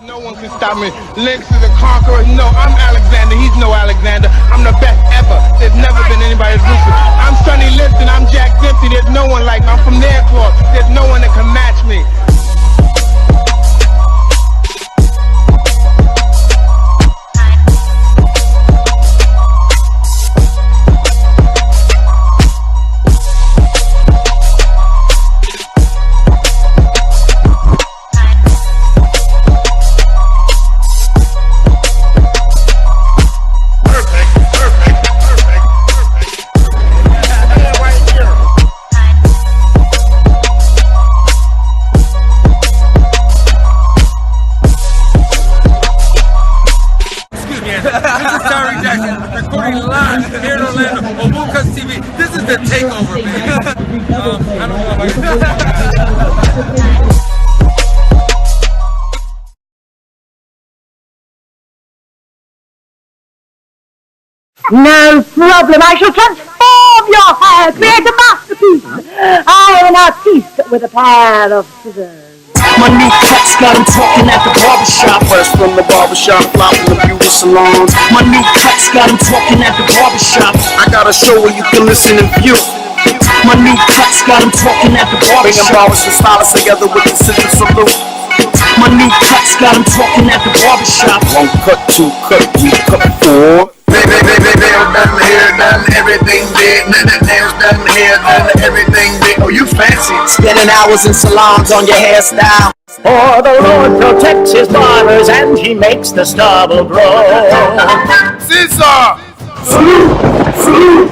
No one can stop me. Lynx is a conqueror. No, I'm Alexander. He's no Alexander. I'm the best ever. There's never been anybody as ruthless. I'm Sonny Liston. I'm Jack Dempsey. There's no one like me. I'm from their club. There's no one that can match me. Takeover, man. I don't know. No problem. I shall transform your hair, create a masterpiece. I am an artiste with a pair of scissors. My new cuts got him talking at the barbershop. Fresh from the barbershop, fly from the beauty salon. My new cuts got him talking at the barbershop. I got a show where you can listen and view. My new cuts got him talking at the barbershop. Bringing barbers and stylists together with the ScissorSalute. My new cuts got him talking at the barbershop. One cut, two cut, three cut, four. Nails done, hair done, everything did. Nails done, hair done, everything did. Oh, you fancy. Spending hours in salons on your hairstyle. For the Lord protects his barbers and he makes the stubble grow. ScissorSalute! Salute!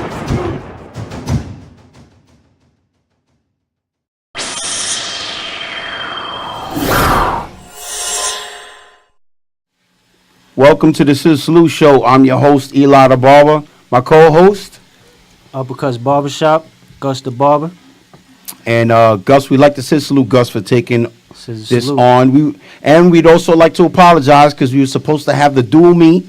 Welcome to the ScissorSalute Show. I'm your host, Eli the Barber. My co-host, Uppercuts Barbershop, Gus the Barber. And Gus, we'd like to ScissorSalute Gus for taking this Salute. on. We'd also like to apologize because we were supposed to have the dual meet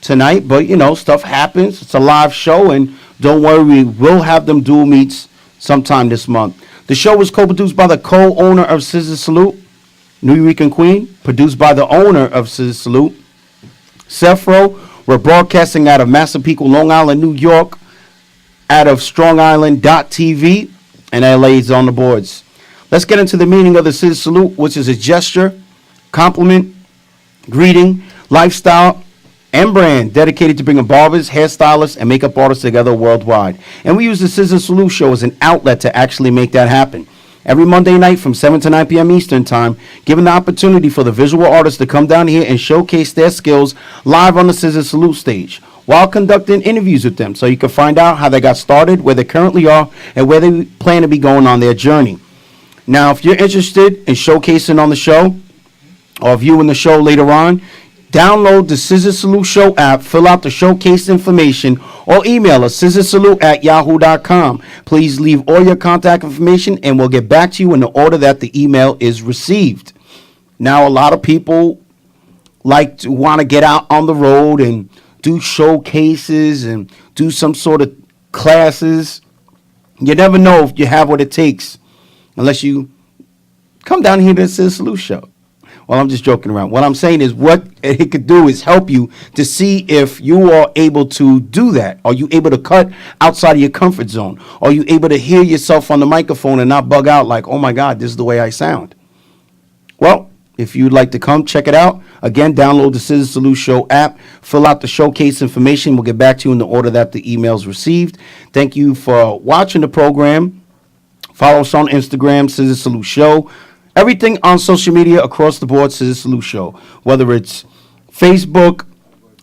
tonight, but you know, stuff happens. It's a live show, and don't worry, we will have them dual meets sometime this month. The show was co-produced by the co-owner of ScissorSalute, New York Queen, produced by the owner of ScissorSalute, Sefro. We're broadcasting out of Massapequa, Long Island, New York, out of StrongIsland.tv, and LA is on the boards. Let's get into the meaning of the ScissorSalute, which is a gesture, compliment, greeting, lifestyle, and brand dedicated to bringing barbers, hairstylists, and makeup artists together worldwide. And we use the ScissorSalute Show as an outlet to actually make that happen. Every Monday night from 7 to 9 p.m. Eastern Time, giving the opportunity for the visual artists to come down here and showcase their skills live on the ScissorSalute stage while conducting interviews with them so you can find out how they got started, where they currently are, and where they plan to be going on their journey. Now, if you're interested in showcasing on the show or viewing the show later on, download the ScissorSalute Show app, fill out the showcase information, or email us, scissorsalute@yahoo.com. Please leave all your contact information, and we'll get back to you in the order that the email is received. Now, a lot of people like to want to get out on the road and do showcases and do some sort of classes. You never know if you have what it takes unless you come down here to the ScissorSalute Show. Well, I'm just joking around. What I'm saying is what it could do is help you to see if you are able to do that. Are you able to cut outside of your comfort zone? Are you able to hear yourself on the microphone and not bug out like, oh my God, this is the way I sound? Well, if you'd like to come, check it out. Again, download the ScissorSalute Show app. Fill out the showcase information. We'll get back to you in the order that the email's received. Thank you for watching the program. Follow us on Instagram, ScissorSalute Show. Everything on social media across the board, ScissorSalute Show. Whether it's Facebook,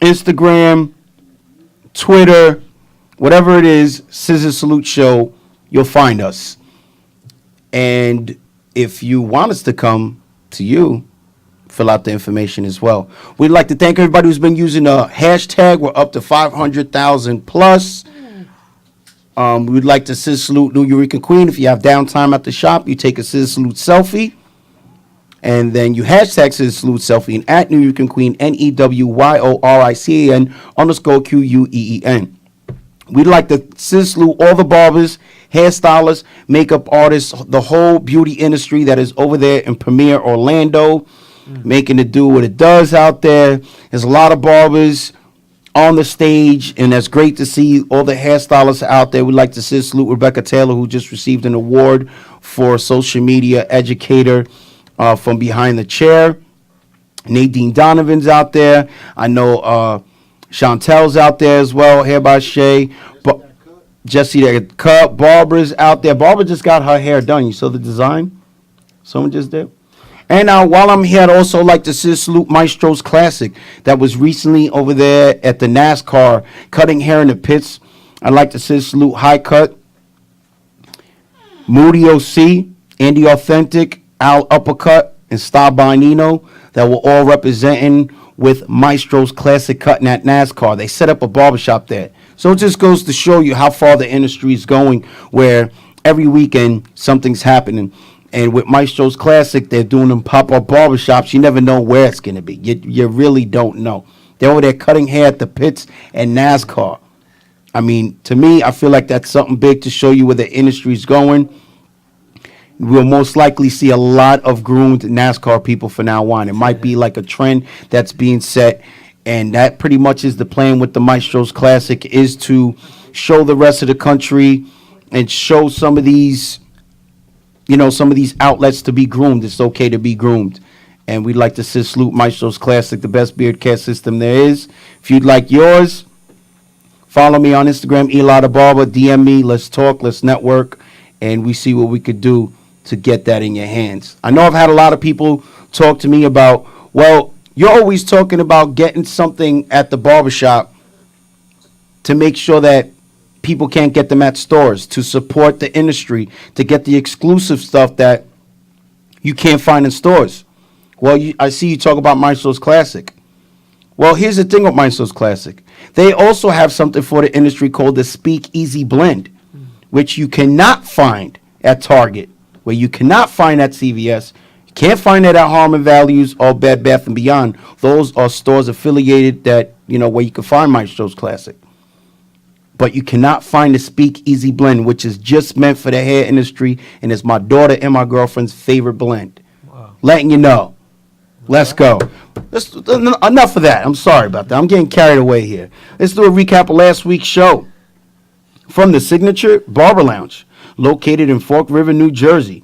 Instagram, Twitter, whatever it is, ScissorSalute Show, you'll find us. And if you want us to come to you, fill out the information as well. We'd like to thank everybody who's been using the hashtag. We're up to 500,000 plus. We'd like to ScissorSalute New Eureka Queen. If you have downtime at the shop, you take a ScissorSalute selfie. And then you hashtag ScissorSalute selfie and at New Eureka Queen, NEWYORICAN _QUEEN. We'd like to ScissorSalute all the barbers, hairstylists, makeup artists, the whole beauty industry that is over there in Premier Orlando. making it do what it does out there. There's a lot of barbers on the stage, and that's great to see all the hairstylists out there. We'd like to salute Rebecca Taylor, who just received an award for social media educator from Behind the Chair. Nadine Donovan's out there. I know Chantel's out there as well, hair by Shay. But Jesse that cut. Barbara's out there. Barbara just got her hair done. You saw the design? Someone just did? And while I'm here, I'd also like to salute Maestro's Classic that was recently over there at the NASCAR cutting hair in the pits. I'd like to salute High Cut, Moody OC, Andy Authentic, Al Uppercut, and Star Bonino that were all representing with Maestro's Classic cutting at NASCAR. They set up a barbershop there. So it just goes to show you how far the industry is going, where every weekend something's happening. And with Maestro's Classic, they're doing them pop-up barbershops. You never know where it's going to be. You really don't know. They're over there cutting hair at the pits and NASCAR. I mean, to me, I feel like that's something big to show you where the industry's going. We'll most likely see a lot of groomed NASCAR people from now on. It might be like a trend that's being set, and that pretty much is the plan with the Maestro's Classic, is to show the rest of the country and show some of these, some of these outlets to be groomed. It's okay to be groomed. And we'd like to salute Maestro's Classic, the best beard care system there is. If you'd like yours, follow me on Instagram, Eli the Barber, DM me, let's talk, let's network, and we see what we could do to get that in your hands. I know I've had a lot of people talk to me about, well, you're always talking about getting something at the barbershop to make sure that people can't get them at stores, to support the industry, to get the exclusive stuff that you can't find in stores. Well, I see you talk about Maestro's Classic. Well, here's the thing with Maestro's Classic. They also have something for the industry called the Speak Easy Blend, which you cannot find at Target, where you cannot find at CVS. You can't find it at Harmon Values or Bed Bath & Beyond. Those are stores affiliated that, where you can find Maestro's Classic. But you cannot find the Speak Easy Blend, which is just meant for the hair industry, and it's my daughter and my girlfriend's favorite blend. Wow. Letting you know. Let's go. Enough of that. I'm sorry about that. I'm getting carried away here. Let's do a recap of last week's show. From the Signature Barber Lounge, located in Fork River, New Jersey,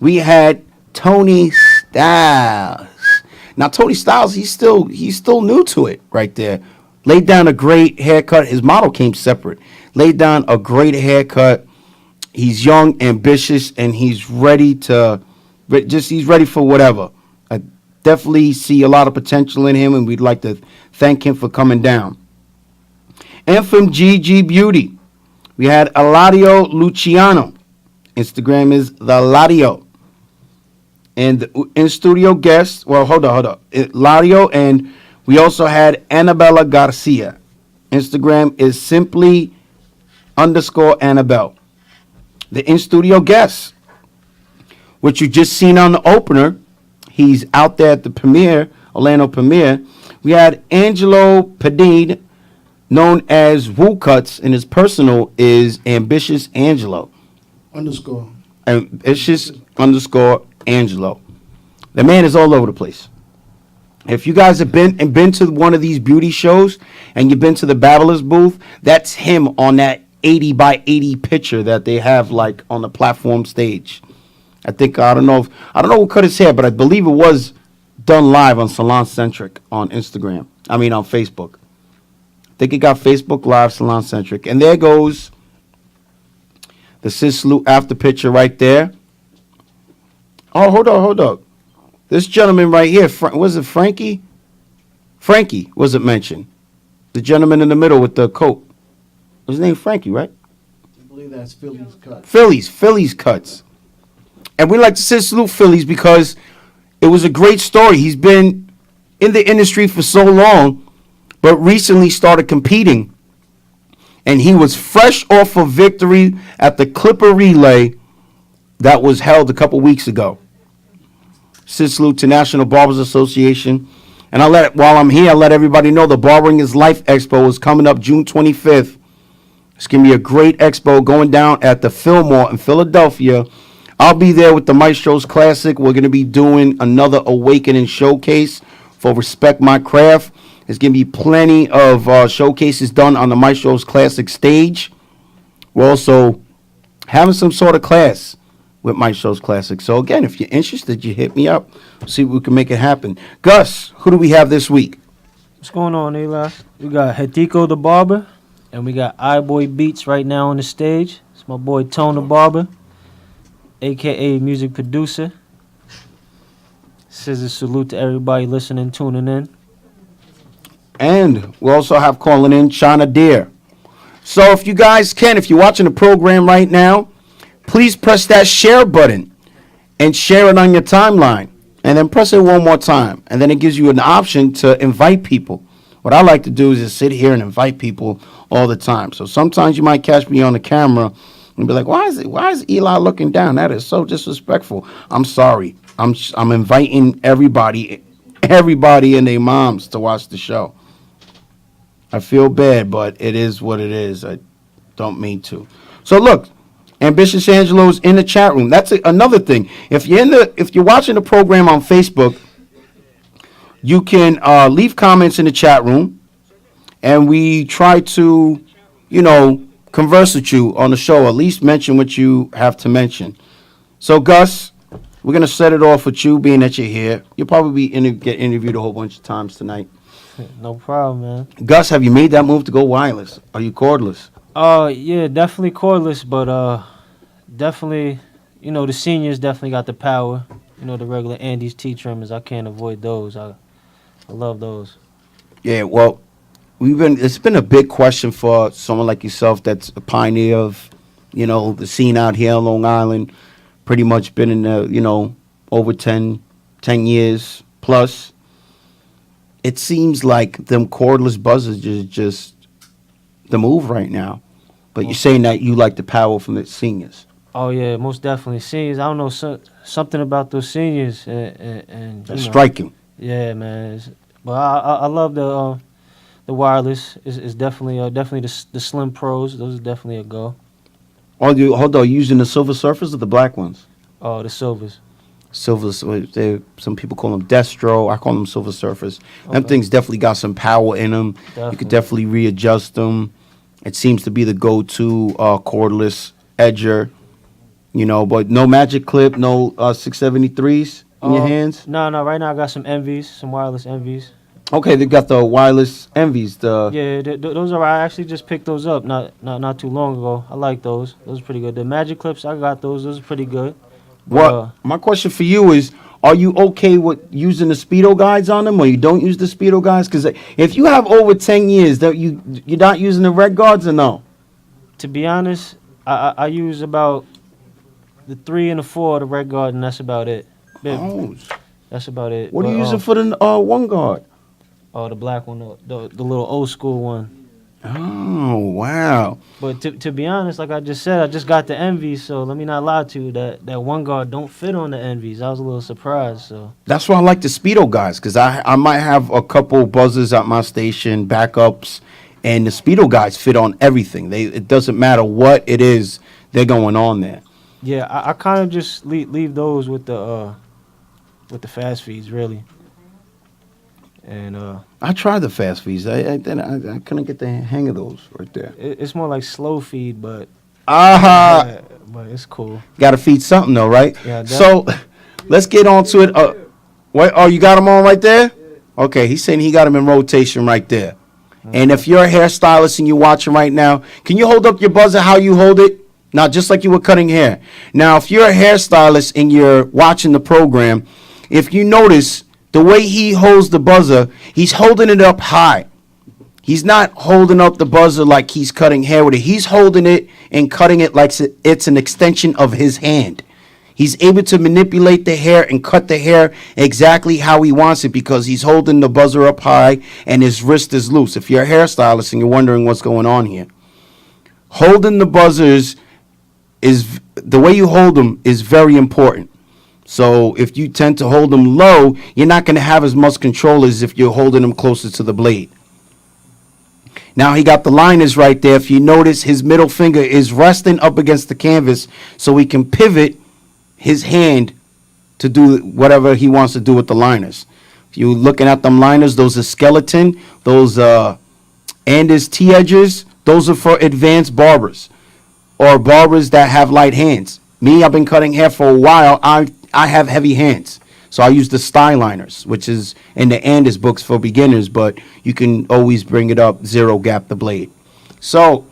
we had Tony Styles. Now, Tony Styles, he's still new to it right there. Laid down a great haircut. His model came separate. Laid down a great haircut. He's young, ambitious, and he's ready he's ready for whatever. I definitely see a lot of potential in him, and we'd like to thank him for coming down. And from GG Beauty, we had Eladio Luciano. Instagram is the Eladio. And in-studio guests, hold on. Eladio, and we also had Annabella Garcia. Instagram is simply_Annabelle. The in-studio guests, which you just seen on the opener, he's out there at the premiere, Orlando premiere. We had Angelo Padine, known as Woo Cuts, and his personal is Ambitious Angelo. Ambitious_Angelo. The man is all over the place. If you guys have been to one of these beauty shows and you've been to the Babblers booth, that's him on that 80 by 80 picture that they have like on the platform stage. I don't know who cut his hair, but I believe it was done live on Salon Centric on Instagram. On Facebook. I think it got Facebook Live Salon Centric. And there goes the ScissorSalute after picture right there. Oh, hold up. This gentleman right here, was it Frankie? Frankie wasn't mentioned. The gentleman in the middle with the coat. His name Frankie, right? I believe that's Philly's Cuts. Philly's Cuts. And we like to salute Philly's because it was a great story. He's been in the industry for so long, but recently started competing. And he was fresh off of victory at the Clipper Relay that was held a couple weeks ago. ScissorSalute to National Barbers Association. And while I'm here, I'll let everybody know the Barbering is Life Expo is coming up June 25th. It's going to be a great expo going down at the Fillmore in Philadelphia I'll be there with the Maestros Classic. We're going to be doing another Awakening showcase for Respect My Craft. There's going to be plenty of showcases done on the Maestros Classic stage. We're also having some sort of class with Maestros Classic. So, again, if you're interested, you hit me up. See if we can make it happen. Gus, who do we have this week? What's going on, Eli? We got Hetiko the Barber, and we got iBoy Beats right now on the stage. It's my boy Tone the Barber, a.k.a. music producer. ScissorSalute to everybody listening, tuning in. And we also have calling in China Deer. So if you guys can, if you're watching the program right now, please press that share button and share it on your timeline. And then press it one more time. And then it gives you an option to invite people. What I like to do is just sit here and invite people all the time. So sometimes you might catch me on the camera and be like, why is Eli looking down? That is so disrespectful. I'm sorry. I'm inviting everybody and their moms to watch the show. I feel bad, but it is what it is. I don't mean to. So look, Ambitious Angelo's in the chat room. That's another thing. If you're watching the program on Facebook, you can leave comments in the chat room, and we try to, converse with you on the show. At least mention what you have to mention. So Gus, we're gonna set it off with you, being that you're here. You'll probably get interviewed a whole bunch of times tonight. No problem, man. Gus, have you made that move to go wireless? Are you cordless? Yeah, definitely cordless, but definitely, the seniors definitely got the power. The regular Andes T trimmers, I can't avoid those. I love those. Yeah, well, it's been a big question for someone like yourself that's a pioneer of, the scene out here on Long Island. Pretty much been in the, over 10 years plus. It seems like them cordless buzzers is just the move right now. But you're saying that you like the power from the seniors. Oh, yeah, most definitely. Seniors, I don't know, something about those seniors. And That's striking. Yeah, man. But I love the wireless. It's definitely the Slim Pros. Those are definitely a go. Hold on, using the silver surfers or the black ones? Oh, the silvers. Silvers, some people call them Destro. I call them silver surfers. Okay. Them things definitely got some power in them. Definitely. You could definitely readjust them. It seems to be the go-to cordless edger, but no magic clip, no 673s in your hands? No, right now I got some Envies, some wireless Envies. Okay, they got the wireless Envies. Yeah, those are. I actually just picked those up not too long ago. I like those. Those are pretty good. The magic clips, I got those. Those are pretty good. My question for you is, are you okay with using the Speedo guides on them, or you don't use the Speedo guides? Because if you have over 10 years, you're not using the red guards, or no? To be honest, I use about the 3 and the 4 of the red guard, and that's about it. Oh. That's about it. What are you using for the one guard? Oh, the black one, the little old school one. Oh, wow. But to be honest, like I just said, I just got the Envies, so let me not lie to you. That one guard don't fit on the Envies. I was a little surprised. So that's why I like the Speedo guys, because I might have a couple buzzers at my station, backups, and the Speedo guys fit on everything. It doesn't matter what it is, they're going on there. Yeah, I kind of just leave those with the fast feeds, really. And I tried the fast feeds. I couldn't get the hang of those right there. It's more like slow feed, but but it's cool. Got to feed something though, right? Yeah. So let's get on to it. Wait, you got them on right there? Okay, he's saying he got them in rotation right there. And if you're a hairstylist and you're watching right now, can you hold up your buzzer how you hold it? Now, just like you were cutting hair. Now, if you're a hairstylist and you're watching the program, if you notice the way he holds the buzzer, he's holding it up high. He's not holding up the buzzer like he's cutting hair with it. He's holding it and cutting it like it's an extension of his hand. He's able to manipulate the hair and cut the hair exactly how he wants it because he's holding the buzzer up high and his wrist is loose. If you're a hairstylist and you're wondering what's going on here, holding the buzzers is the way you hold them is very important. So if you tend to hold them low, you're not going to have as much control as if you're holding them closer to the blade. Now he got the liners right there. If you notice, his middle finger is resting up against the canvas so he can pivot his hand to do whatever he wants to do with the liners. If you're looking at them liners, those are skeleton, those Andes T-edges, those are for advanced barbers or barbers that have light hands. Me, I've been cutting hair for a while. I have heavy hands. So I use the style liners, which is in the Andes books for beginners, but you can always bring it up, zero gap the blade. So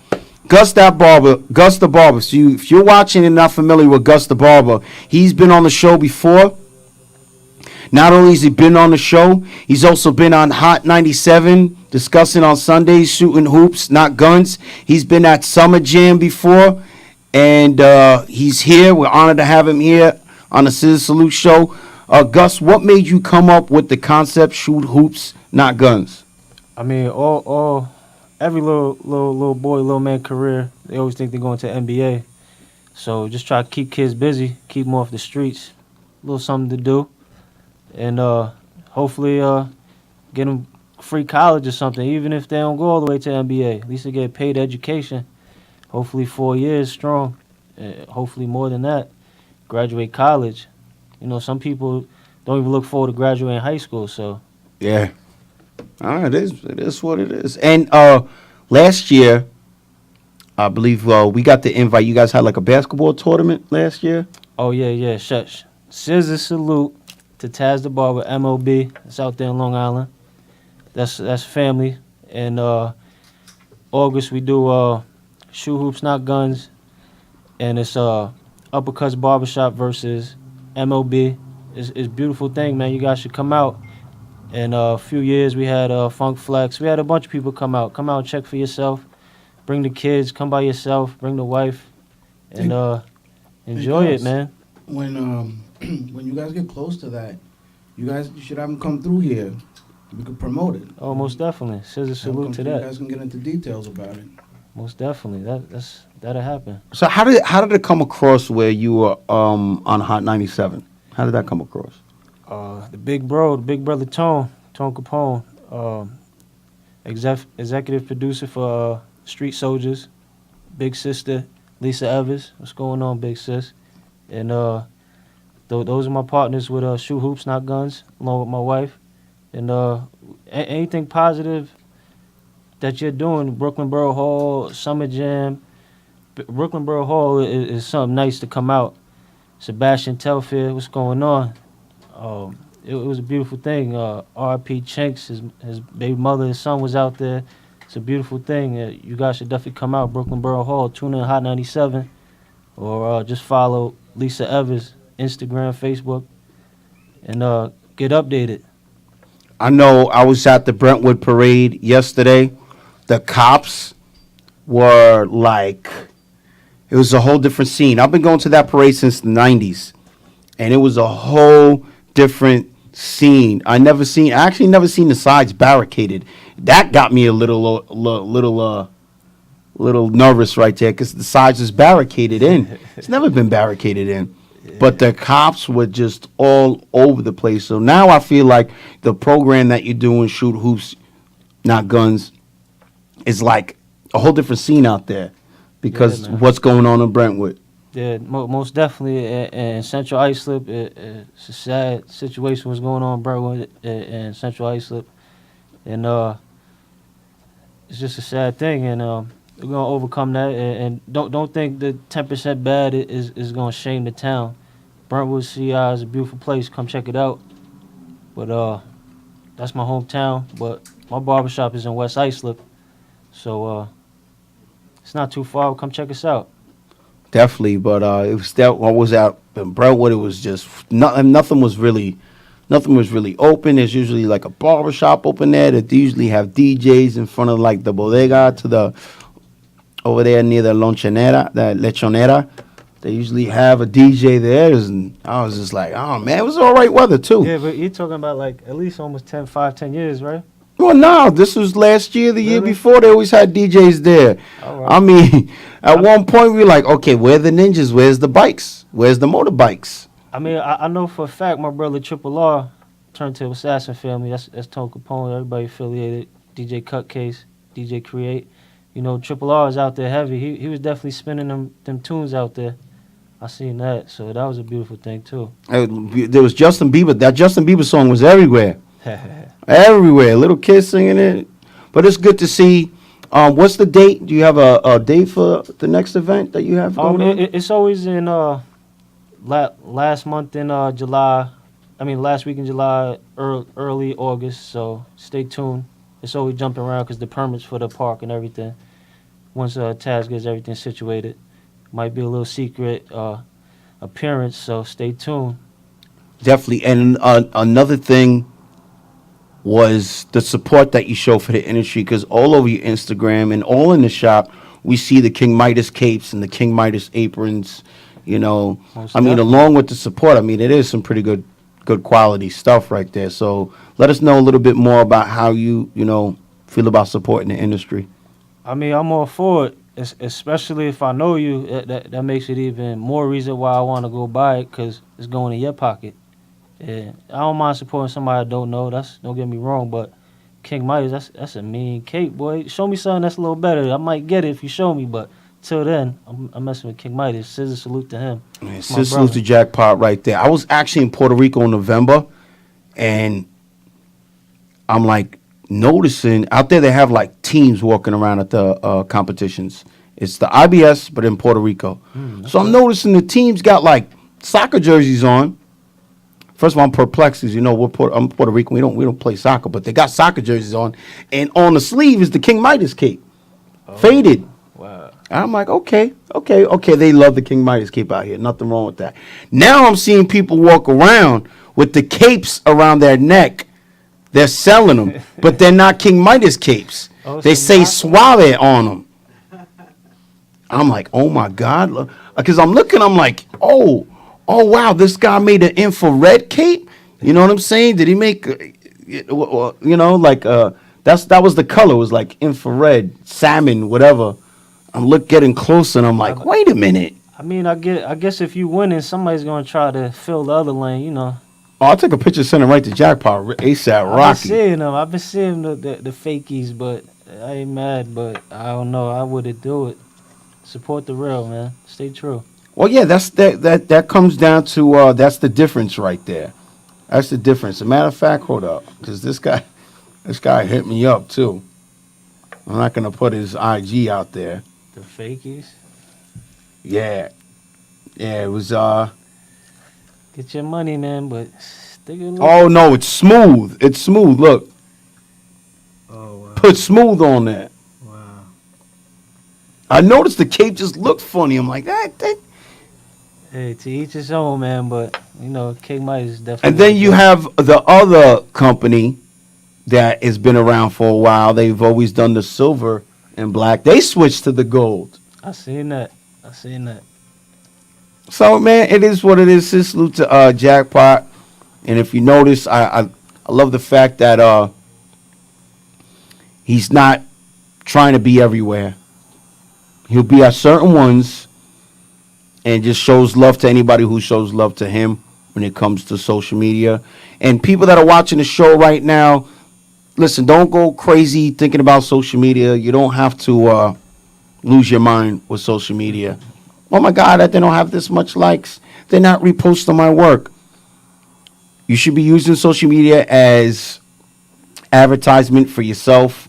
Gus the Barber. So if you're watching and not familiar with Gus the Barber, he's been on the show before. Not only has he been on the show, he's also been on Hot 97, discussing on Sundays, shooting hoops, not guns. He's been at Summer Jam before, and he's here. We're honored to have him here on the ScissorSalute show. Gus, what made you come up with the concept, shoot hoops, not guns? I mean, every little boy, little man career, they always think they're going to NBA. So just try to keep kids busy, keep them off the streets, a little something to do. And hopefully get them free college or something, even if they don't go all the way to NBA. At least they get paid education, hopefully 4 years strong, hopefully more than that. Graduate college. You know, some people don't even look forward to graduating high school, so. Yeah. It is what it is. And last year, I believe we got the invite. You guys had like a basketball tournament last year? Oh, yeah. Shush. ScissorSalute to Taz the Barber, MLB. It's out there in Long Island. That's family. And August we do shoot hoops, not guns. And it's Uppercuts Barbershop versus MLB. It's a beautiful thing, man. You guys should come out. In a few years, we had Funk Flex. We had a bunch of people come out. Come out and check for yourself. Bring the kids. Come by yourself. Bring the wife. And enjoy it, man. When you guys get close to that, you should have them come through here. We could promote it. Oh, most definitely. ScissorSalute to that. You guys can get into details about it. Most definitely. That'll happen. So how did it come across where you were on Hot 97? How did that come across? The big brother Tone Capone, executive producer for Street Soldiers, big sister Lisa Evers. What's going on, big sis? And those are my partners with Shoot Hoops, Not Guns, along with my wife. And anything positive that you're doing, Brooklyn Borough Hall, Summer Jam. Brooklyn Borough Hall is something nice to come out. Sebastian Telfair, what's going on? It was a beautiful thing. R.P. Chinks, his baby mother, his son was out there. It's a beautiful thing. You guys should definitely come out, Brooklyn Borough Hall. Tune in Hot 97, or just follow Lisa Evers, Instagram, Facebook, and get updated. I know I was at the Brentwood parade yesterday. The cops were like, it was a whole different scene. I've been going to that parade since the 90s, and it was a whole different scene. I actually never seen the sides barricaded. That got me a little nervous right there, because the sides is barricaded in. It's never been barricaded in. But the cops were just all over the place. So now I feel like the program that you're doing, Shoot Hoops, Not Guns, is like a whole different scene out there, because what's going on in Brentwood. Yeah, most definitely. In Central Islip, it's a sad situation what's going on in Brentwood and Central Islip. And it's just a sad thing. And we're going to overcome that. And don't think the 10% bad is going to shame the town. Brentwood, CI is a beautiful place. Come check it out. But that's my hometown. But my barbershop is in West Islip. So it's not too far. Come check us out. Definitely, but it was that I was out in Brentwood. It was just nothing was really open. There's usually like a barbershop open there. They usually have DJs in front of like the bodega over there near the lechonera. They usually have a DJ there, and I was just like, oh man, it was all right weather too. Yeah, but you're talking about like at least almost 10 years, right? Well, no, this was last year, the year before. They always had DJs there. Right. I mean, at one point we were like, okay, where are the ninjas? Where's the bikes? Where's the motorbikes? I mean, I know for a fact my brother Triple R turned to Assassin Family. That's Tone Capone. Everybody affiliated. DJ Cutcase, DJ Create. You know, Triple R is out there heavy. He was definitely spinning them tunes out there. I seen that, so that was a beautiful thing too. There was Justin Bieber. That Justin Bieber song was everywhere. Everywhere. Little kids singing it. But it's good to see. What's the date? Do you have a date for the next event that you have going on? It's always in last month in July. I mean, last week in July, early August. So stay tuned. It's always jumping around because the permits for the park and everything. Once Taz gets everything situated, might be a little secret appearance. So stay tuned. Definitely. And another thing was the support that you show for the industry, because all over your Instagram and all in the shop, we see the King Midas capes and the King Midas aprons. You know, Most I mean, definitely. along with the support, I mean, it is some pretty good quality stuff right there. So let us know a little bit more about how you feel about supporting the industry. I mean, I'm all for it, especially if I know you. That makes it even more reason why I want to go buy it, because it's going in your pocket. Yeah, I don't mind supporting somebody I don't know. Don't get me wrong, but King Midas, that's a mean cape, boy. Show me something that's a little better. I might get it if you show me, but till then, I'm messing with King Midas. Scissor salute to him. Man, It's my Sis brother. was the jackpot right there. I was actually in Puerto Rico in November, and I'm like noticing out there they have like teams walking around at the competitions. It's the IBS, but in Puerto Rico. So I'm noticing the teams got like soccer jerseys on. First of all, I'm perplexed because I'm Puerto Rican. We don't play soccer, but they got soccer jerseys on, and on the sleeve is the King Midas cape, faded. Wow. I'm like, okay. They love the King Midas cape out here. Nothing wrong with that. Now I'm seeing people walk around with the capes around their neck. They're selling them, but they're not King Midas capes. Oh, They so say not- Suave on them. I'm like, oh my God. Because I'm looking, I'm like, oh wow, this guy made an infrared cape? You know what I'm saying? Did he make, that was the color. It was like infrared, salmon, whatever. I'm getting closer, and I'm like, wait a minute. I mean, I guess if you winning, somebody's gonna try to fill the other lane. You know. Oh, I'll take a picture, send it right to Jackpot, ASAP Rocky. I've been seeing the fakies, but I ain't mad. But I don't know. I wouldn't do it. Support the real, man. Stay true. Well, yeah, that comes down to that's the difference right there. That's the difference. As a matter of fact, hold up, because this guy hit me up too. I'm not gonna put his IG out there. The fakies. Yeah, it was. Get your money, man, but stick it. Oh no, it's smooth. It's smooth. Look, Oh wow. put smooth on that. Wow. I noticed the cape just looked funny. I'm like that. Hey, to each his own, man. But King Midas is definitely. And then you have the other company that has been around for a while. They've always done the silver and black. They switched to the gold. I seen that. So, man, it is what it is. Salute to Jackpot. And if you notice, I love the fact that he's not trying to be everywhere. He'll be at certain ones and just shows love to anybody who shows love to him when it comes to social media. And people that are watching the show right now, listen, don't go crazy thinking about social media. You don't have to lose your mind with social media. Oh my God, they don't have this much likes. They're not reposting my work. You should be using social media as advertisement for yourself.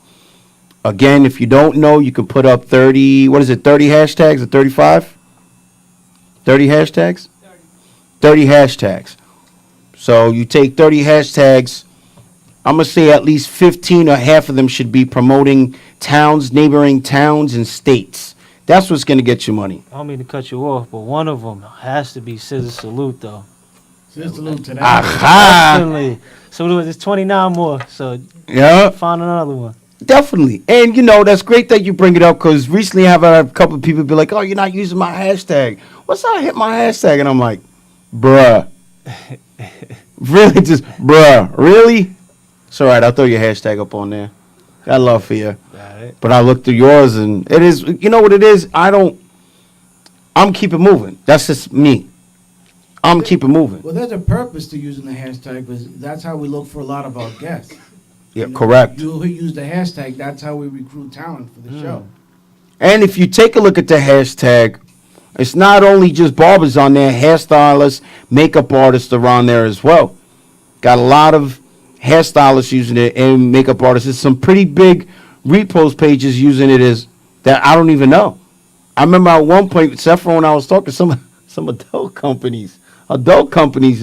Again, if you don't know, you can put up 30 hashtags or 35? 30 hashtags? 30 hashtags. So you take 30 hashtags, I'm going to say at least 15 or half of them should be promoting towns, neighboring towns and states. That's what's going to get you money. I don't mean to cut you off, but one of them has to be Scissor Salute, though. Scissor Salute to that. Aha! Definitely. So there's 29 more. So Yeah, find another one. definitely. And, that's great that you bring it up, because recently I have had a couple of people be like, oh, you're not using my hashtag. What's I hit my hashtag? And I'm like, bruh. Really? Just, bruh. Really? It's all right. I'll throw your hashtag up on there. Got love for you. Got it. But I looked through yours, and it is, you know what it is? I'm keeping moving. That's just me. I'm keeping moving. Well, there's a purpose to using the hashtag, because that's how we look for a lot of our guests. Yeah, correct. You use the hashtag, that's how we recruit talent for the show. And if you take a look at the hashtag, it's not only just barbers on there, hairstylists, makeup artists are on there as well. Got a lot of hairstylists using it and makeup artists. There's some pretty big repost pages using it as that I don't even know. I remember at one point, except for when I was talking, some adult companies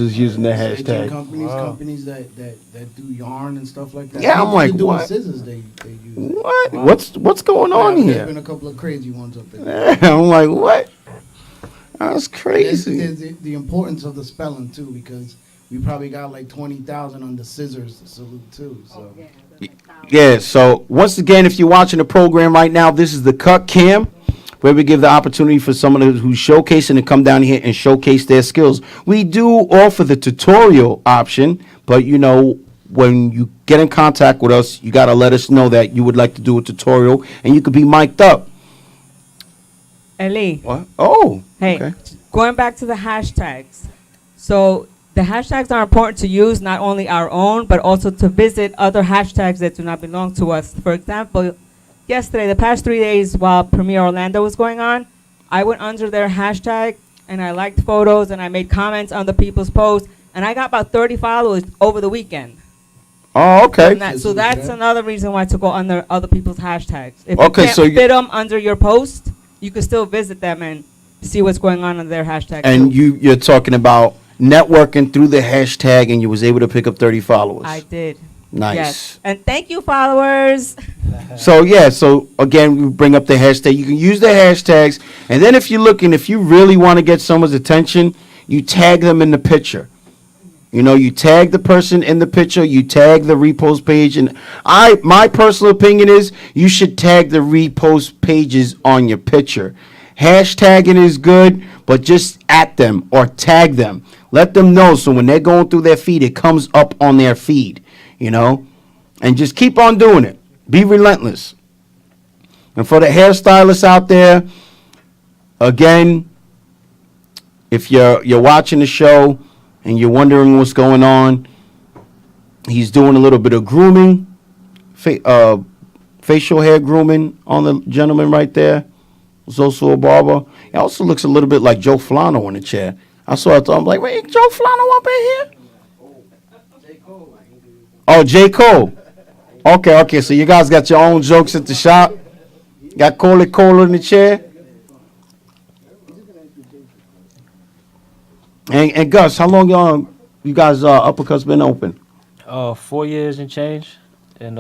is using the hashtag. Companies that do yarn and stuff like that. Yeah, I'm like, doing what? Scissors, they use it. What? What's going on There's here? been a couple of crazy ones up in there. I'm like, what? That's crazy. There's the importance of the spelling too, because we probably got like 20,000 on the ScissorSalute too. So Yeah, so once again, if you're watching the program right now, this is the Cut Cam, where we give the opportunity for someone who's showcasing to come down here and showcase their skills. We do offer the tutorial option, but you know, when you get in contact with us, you got to let us know that you would like to do a tutorial, and you could be mic'd up. Eli. What? Oh, Hey, okay. going back to the hashtags. So the hashtags are important to use, not only our own, but also to visit other hashtags that do not belong to us. For example, yesterday, the past 3 days while Premiere Orlando was going on, I went under their hashtag and I liked photos and I made comments on the people's posts, and I got about 30 followers over the weekend. Oh, okay. So that's another reason why to go under other people's hashtags. If Okay, you can't so fit them under your post, you can still visit them and see what's going on their hashtag. And too. you're talking about networking through the hashtag, and you was able to pick up 30 followers. I did. Nice. Yes. And thank you, followers. So yeah, so again, we bring up the hashtag. You can use the hashtags, and then if you really want to get someone's attention, you tag them in the picture. You know, you tag the person in the picture, you tag the repost page, and my personal opinion is you should tag the repost pages on your picture. Hashtagging is good, but just at them or tag them. Let them know so when they're going through their feed, it comes up on their feed, you know? And just keep on doing it. Be relentless. And for the hairstylists out there, again, if you're watching the show and you're wondering what's going on, he's doing a little bit of grooming, facial hair grooming on the gentleman right there. He's also a barber. He also looks a little bit like Joe Flano in the chair. I saw it, I'm like, wait, Joe Flano up in here? Oh, J. Cole. Okay, so you guys got your own jokes at the shop? Got Cole in the chair? And Gus, how long you guys Uppercut's been open? 4 years and change, and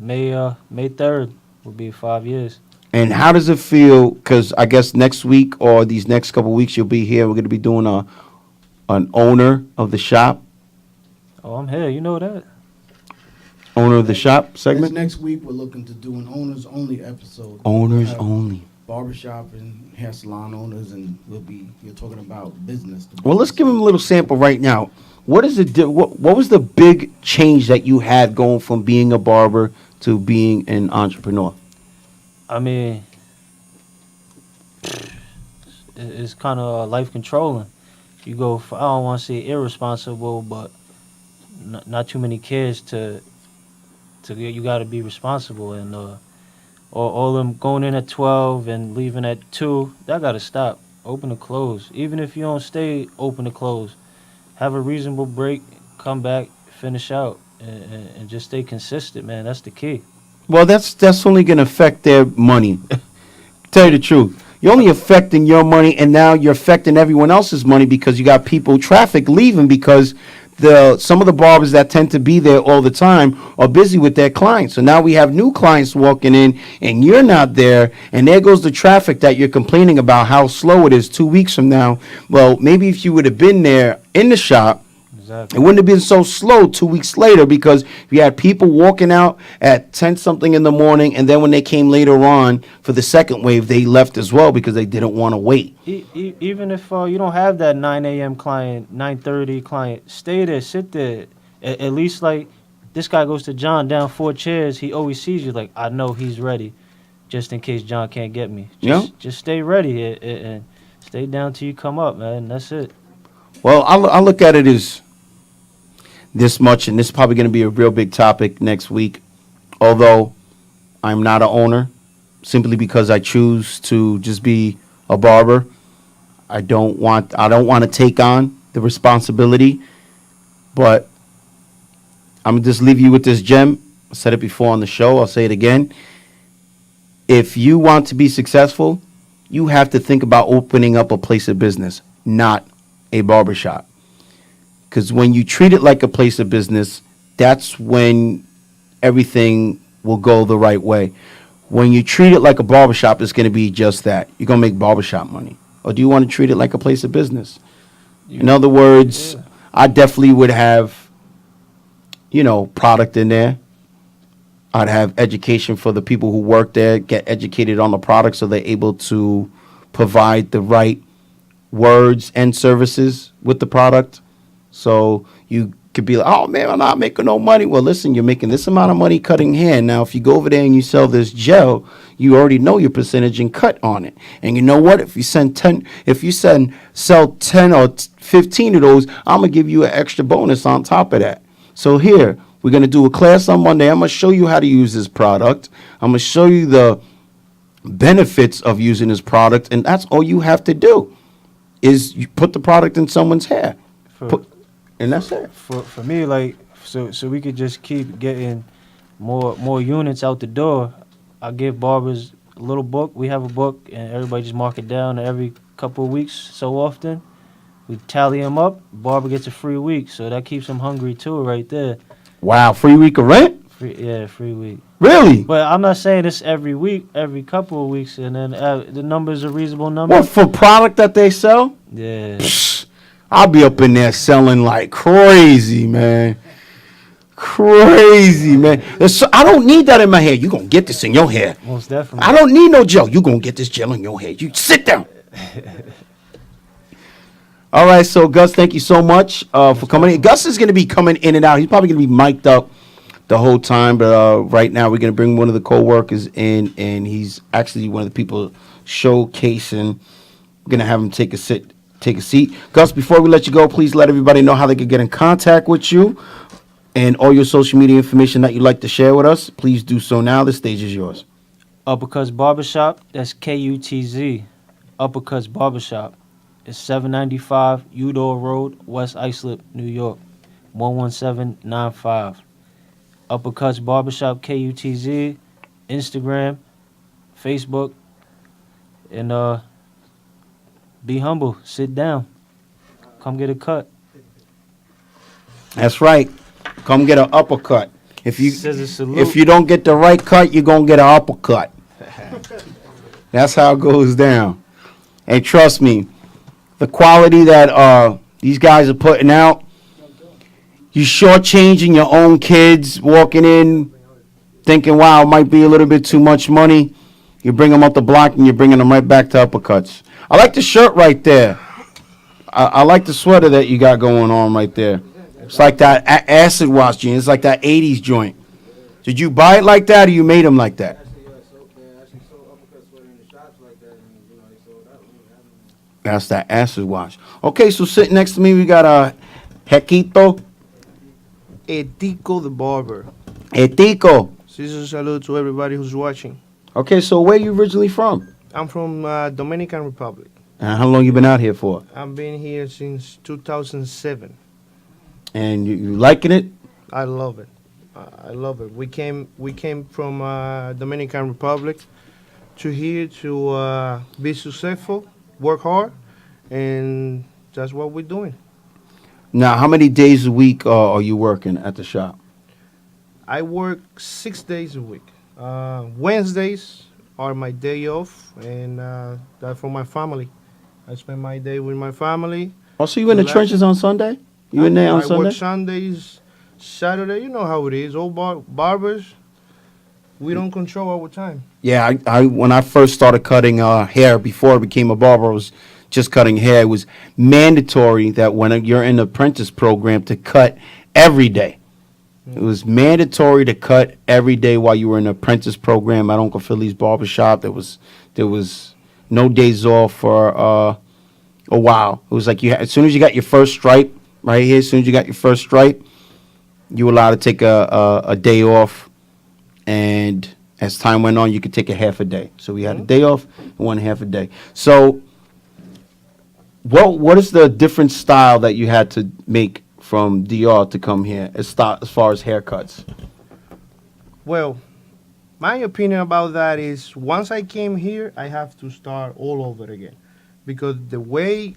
May 3rd will be 5 years. And how does it feel? Because I guess next week or these next couple of weeks you'll be here. We're going to be doing an owner of the shop. Oh, I'm here. You know that. Owner of the shop segment. Next week we're looking to do an owners only episode. Owners only. Barbershop and hair salon owners, and you're talking about business. Well, let's give him a little sample right now. What is it? What was the big change that you had going from being a barber to being an entrepreneur? I mean, it's kind of life controlling. You go for, I don't want to say irresponsible, but not too many kids to you got to be responsible, and all them going in at 12 and leaving at 2, that got to stop. Open to close. Even if you don't stay open to close, have a reasonable break, come back, finish out, and just stay consistent, man. That's the key. Well, that's only going to affect their money. Tell you the truth. You're only affecting your money, and now you're affecting everyone else's money because you got traffic leaving because some of the barbers that tend to be there all the time are busy with their clients. So now we have new clients walking in, and you're not there, and there goes the traffic that you're complaining about how slow it is 2 weeks from now. Well, maybe if you would have been there in the shop, Exactly. it wouldn't have been so slow 2 weeks later because you had people walking out at 10-something in the morning, and then when they came later on for the second wave, they left as well because they didn't want to wait. Even if you don't have that 9 a.m. client, 9:30 client, stay there, sit there. At least, like, this guy goes to John down 4 chairs. He always sees you like, I know he's ready just in case John can't get me. Just stay ready and stay down till you come up, man. That's it. Well, I look at it as this much, and this is probably going to be a real big topic next week, although I'm not an owner, simply because I choose to just be a barber. I don't want to take on the responsibility, but I'm gonna just leave you with this gem. I said it before on the show. I'll say it again. If you want to be successful, you have to think about opening up a place of business, not a barbershop. Because when you treat it like a place of business, that's when everything will go the right way. When you treat it like a barbershop, it's going to be just that. You're going to make barbershop money. Or do you want to treat it like a place of business? In other words, I definitely would have, product in there. I'd have education for the people who work there, get educated on the product so they're able to provide the right words and services with the product. So you could be like, oh man, I'm not making no money. Well, listen, you're making this amount of money cutting hair. Now, if you go over there and you sell this gel, you already know your percentage and cut on it. And you know what? If you sell 10 or 15 of those, I'm gonna give you an extra bonus on top of that. So here, we're gonna do a class on Monday. I'm gonna show you how to use this product. I'm gonna show you the benefits of using this product, and that's all you have to do is you put the product in someone's hair. And that's it. For me, like, so we could just keep getting more units out the door. I give barbers a little book. We have a book, and everybody just mark it down every couple of weeks. So often, we tally them up. Barber gets a free week, so that keeps them hungry too, right there. Wow, free week of rent? Free week. Really? But I'm not saying this every week, every couple of weeks, and then the number's a reasonable number. What, for product that they sell? Yeah. I'll be up in there selling like crazy, man. Crazy, man. I don't need that in my hair. You gonna get this in your hair. Most definitely. I don't need no gel. You gonna get this gel in your hair. You sit down. All right, so Gus, thank you so much for coming in. Gus is gonna be coming in and out. He's probably gonna be mic'd up the whole time, but right now we're gonna bring one of the co-workers in, and he's actually one of the people showcasing. We're gonna have him take a seat. Gus, before we let you go, please let everybody know how they can get in contact with you and all your social media information that you'd like to share with us. Please do so now. The stage is yours. Uppercuts Barbershop, that's KUTZ. Uppercuts Barbershop. It's 795 Udall Road, West Islip, New York, 11795. Uppercuts Barbershop, KUTZ, Instagram, Facebook, and be humble. Sit down. Come get a cut. That's right. Come get an uppercut. If ScissorSalute. you don't get the right cut, you're gonna get an uppercut. That's how it goes down. And trust me, the quality that these guys are putting out, you shortchanging your own kids walking in, thinking, wow, it might be a little bit too much money. You bring them up the block and you're bringing them right back to uppercuts. I like the shirt right there. I like the sweater that you got going on right there. It's like that acid wash jeans. It's like that 80s joint. Did you buy it like that or you made them like that? That's that acid wash. Okay, so sitting next to me, we got Hequito. Etico the barber. Etico. ScissorSalute to everybody who's watching. Okay, so where you originally from? I'm from Dominican Republic. And how long you been out here for? I've been here since 2007. And you liking it? I love it. I love it. We came from Dominican Republic to here to be successful, work hard, and that's what we're doing. Now, how many days a week are you working at the shop? I work 6 days a week. Wednesdays are my day off, and that's for my family. I spend my day with my family. Oh, so you in the trenches on Sunday? You in there on Sunday? I work Sundays, Saturday. You know how it is. Old barbers, we don't control our time. Yeah, I when I first started cutting hair before I became a barber, I was just cutting hair. It was mandatory that when you're in the apprentice program to cut every day. It was mandatory to cut every day while you were in the apprentice program at Uncle Philly's barbershop. There was no days off for a while. It was like as soon as you got your first stripe right here, as soon as you got your first stripe, you were allowed to take a day off. And as time went on, you could take a half a day. So we had a day off and 1 half a day. So what is the different style that you had to make from DR to come here as far as haircuts? Well, my opinion about that is once I came here, I have to start all over again, because the way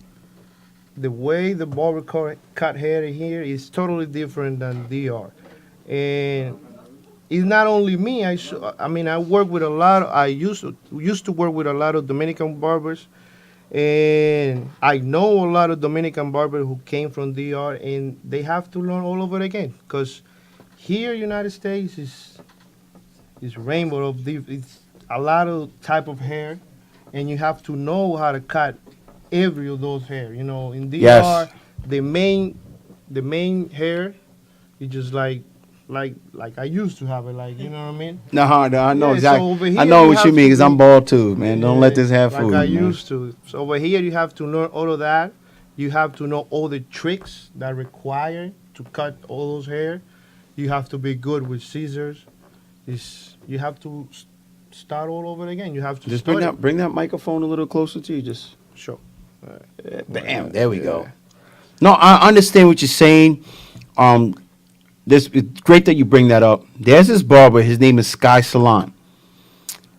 the barber cut hair here is totally different than DR, and it's not only me. I mean, I work with a lot. I used to work with a lot of Dominican barbers, and I know a lot of Dominican barbers who came from DR, and they have to learn all over again, because here United States is rainbow of it's a lot of type of hair, and you have to know how to cut every of those hair. You know, in DR, Yes. the main hair is just like I used to have it, like, you know what I mean? No, I know Yeah, exactly. so over I here know you what you have mean to because I'm be- bald too, man. Don't let this hair fool like I you, man. used to. So over here you have to learn all of that. You have to know all the tricks that require to cut all those hair. You have to be good with scissors. You have to start all over again. You have to Just study. bring that microphone a little closer to you. Just Sure. bam. There we go. No, I understand what you're saying. It's great that you bring that up. There's this barber. His name is Sky Salon.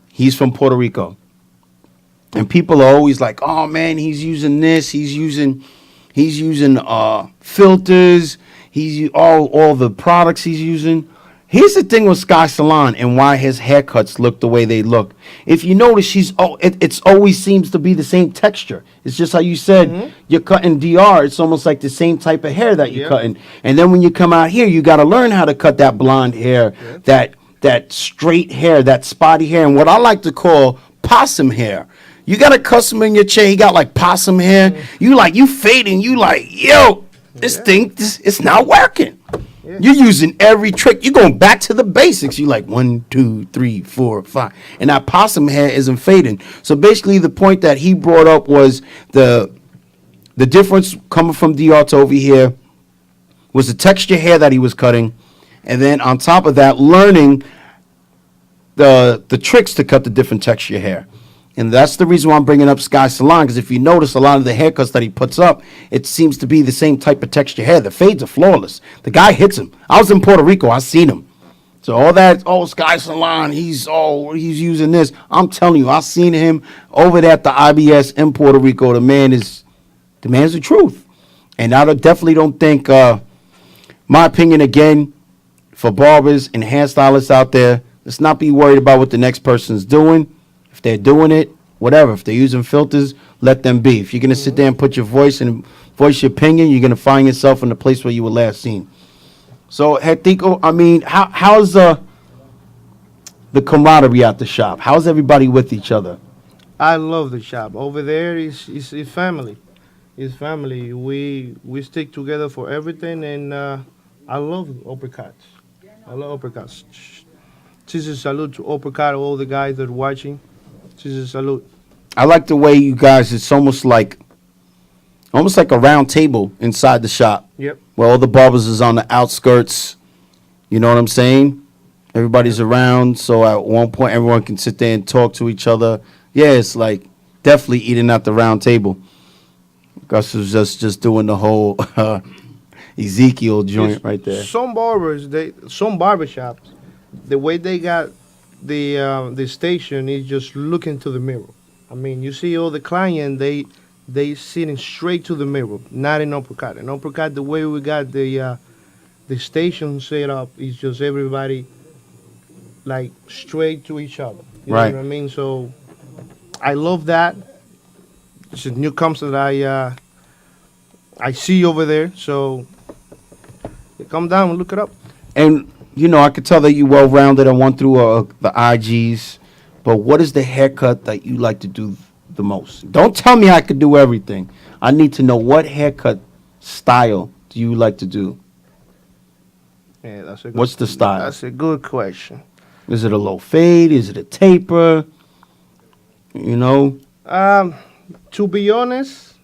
He's from Puerto Rico, and people are always like, "Oh man, he's using this. He's using filters. All the products he's using." Here's the thing with Sky Salon and why his haircuts look the way they look. If you notice, it's always seems to be the same texture. It's just how you said you're cutting DR. It's almost like the same type of hair that you're cutting. And then when you come out here, you got to learn how to cut that blonde hair, that straight hair, that spotty hair, and what I like to call possum hair. You got a customer in your chair, he got like possum hair. You fading. You like, yo, this thing, it's not working. You're using every trick. You're going back to the basics. You like 1, 2, 3, 4, 5. And that possum hair isn't fading. So basically the point that he brought up was the difference coming from DR to over here was the texture hair that he was cutting. And then on top of that, learning the tricks to cut the different texture hair. And that's the reason why I'm bringing up Sky Salon, because if you notice a lot of the haircuts that he puts up, it seems to be the same type of texture hair. The fades are flawless. The guy hits him. I was in Puerto Rico. I seen him. So all that, Sky Salon, he's using this. I'm telling you, I seen him over there at the IBS in Puerto Rico. The man's the truth. And I definitely don't think, my opinion again, for barbers and hairstylists out there, let's not be worried about what the next person's doing. If they're doing it, whatever. If they're using filters, let them be. If you're going to sit there and put your voice and voice your opinion, you're going to find yourself in the place where you were last seen. So, Hetico, I mean, how's the camaraderie at the shop? How's everybody with each other? I love the shop. Over there is family. It's family. We stick together for everything, and I love uppercuts. I love uppercuts. ScissorSalute to uppercut all the guys that are watching. ScissorSalute. I like the way you guys, it's almost like a round table inside the shop. Yep. Where all the barbers is on the outskirts. You know what I'm saying? Everybody's around, so at one point everyone can sit there and talk to each other. Yeah, it's like definitely eating at the round table. Gus was just doing the whole Ezekiel joint right there. Some barbershops, the way they got the station is just looking to the mirror. I mean, you see all the client, they sitting straight to the mirror, not an uppercut. An uppercut, the way we got the station set up is just everybody like straight to each other. You Right. know what I mean? So I love that. It's a new concept that I see over there. So come down and look it up. And you know, I could tell that you well-rounded and went through the IGs, but what is the haircut that you like to do the most? Don't tell me I could do everything. I need to know what haircut style do you like to do? Yeah, that's a good, What's the style? That's a good question. Is it a low fade? Is it a taper? You know? To be honest,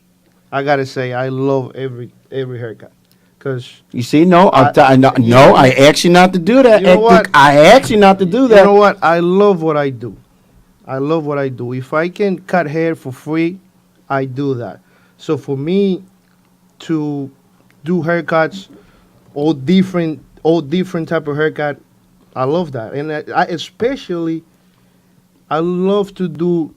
I gotta say I love every haircut. Cause You see, no, I asked you not to do that. You know what? I asked you not to do that. you know what? I love what I do. I love what I do. If I can cut hair for free, I do that. So for me to do haircuts, all different type of haircut, I love that, and I especially I love to do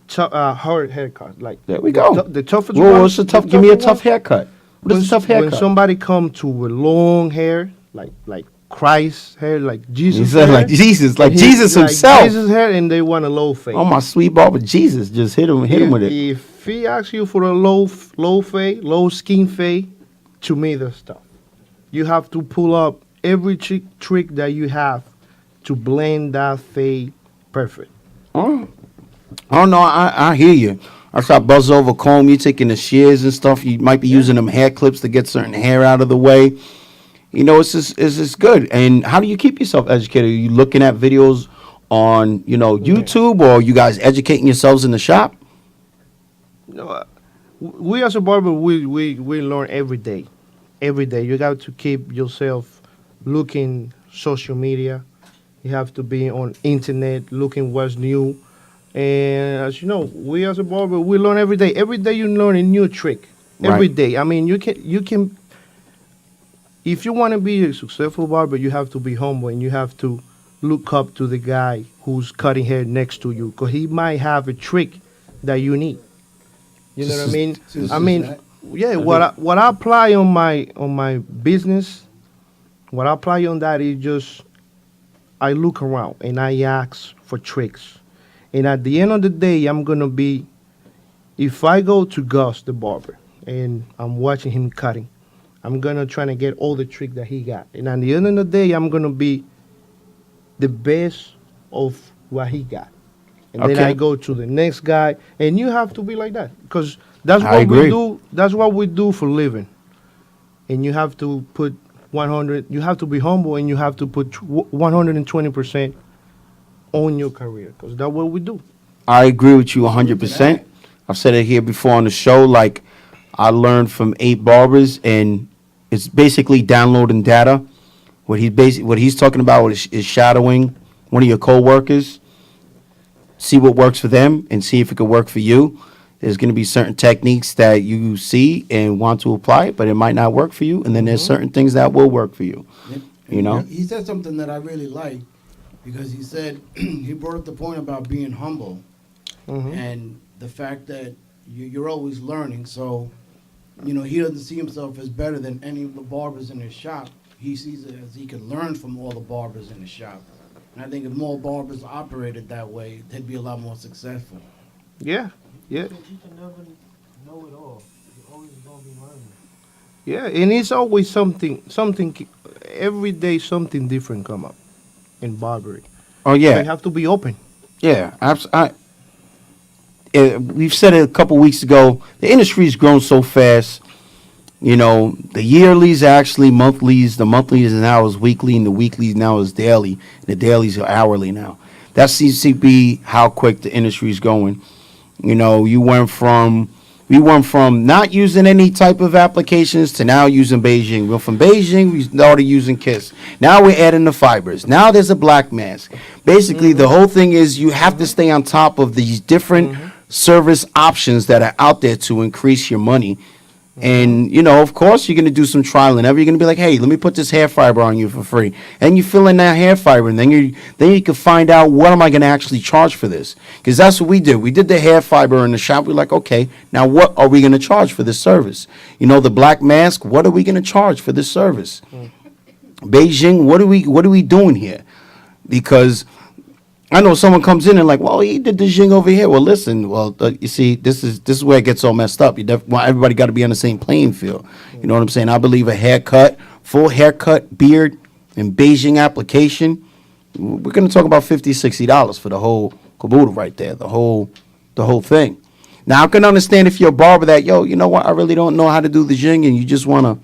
hard haircut. Like There we go. The toughest Whoa, one. what's a tough? the Give me a toughest tough one, haircut. What is a tough when haircut? somebody come to with long hair, like Christ hair, like He Jesus said hair, like Jesus, like and Jesus like himself. Jesus hair, and they want a low fade. Oh, my sweet barber, Jesus, just hit him with it. If he asks you for a low fade, low skin fade, to me that's tough. You have to pull up every trick that you have to blend that fade perfect. Oh no, I hear you. I saw buzz over comb. You taking the shears and stuff. You might be using them hair clips to get certain hair out of the way. You know, it's just good. And how do you keep yourself educated? Are you looking at videos on YouTube, or you guys educating yourselves in the shop? No, we as a barber, we learn every day. Every day, you got to keep yourself looking social media. You have to be on internet looking what's new. And as you know, we as a barber, we learn every day. Every day you learn a new trick. Every Right. day. I mean, you can. If you want to be a successful barber, you have to be humble and you have to look up to the guy who's cutting hair next to you, because he might have a trick that you need. You know what I mean? I mean, yeah. What I apply on my business, what I apply on that is just I look around and I ask for tricks. And at the end of the day, I'm gonna be. If I go to Gus the barber and I'm watching him cutting, I'm gonna try to get all the trick that he got. And at the end of the day, I'm gonna be the best of what he got. And then Okay. I go to the next guy, and you have to be like that, because that's I what agree. we do. That's what we do for living. And you have to put 100. You have to be humble, and you have to put 120% on your career, because that's what we do. I agree with you 100%. I've said it here before on the show. Like, I learned from 8 barbers, and it's basically downloading data. What he's talking about is shadowing one of your coworkers, see what works for them, and see if it could work for you. There's going to be certain techniques that you see and want to apply it, but it might not work for you. And then there's certain things that will work for you. You know? He said something that I really liked, because he said, he brought up the point about being humble and the fact that you're always learning. So, he doesn't see himself as better than any of the barbers in his shop. He sees it as he can learn from all the barbers in the shop. And I think if more barbers operated that way, they'd be a lot more successful. Yeah, yeah. You can never know it all. You're always gonna be learning. Yeah, and it's always something. Every day, something different come up in barbering. Oh, So yeah. you have to be open. Yeah, we've said it a couple weeks ago. The industry's grown so fast. The yearlies are actually monthlies. The monthlies now is weekly, and the weeklies now is daily. And the dailies are hourly now. That seems to be how quick the industry's going. We went from not using any type of applications to now using Beijing. We went from Beijing, we started using Kiss. Now we're adding the fibers. Now there's a black mask. Basically, the whole thing is you have to stay on top of these different service options that are out there to increase your money. And, of course, you're going to do some trial and error. You're going to be like, hey, let me put this hair fiber on you for free. And you fill in that hair fiber, and then you can find out, what am I going to actually charge for this? Because that's what we did. We did the hair fiber in the shop. We're like, okay, now what are we going to charge for this service? The black mask, what are we going to charge for this service? Beijing, what are we doing here? Because I know someone comes in and like, well, he did the Jing over here. Well, listen, you see, this is where it gets all messed up. Everybody got to be on the same playing field. You know what I'm saying? I believe a haircut, full haircut, beard, and Beijing application, we're going to talk about $50, $60 for the whole caboodle right there, the whole thing. Now, I can understand if you're a barber that, you know what, I really don't know how to do the Jing, and you just want to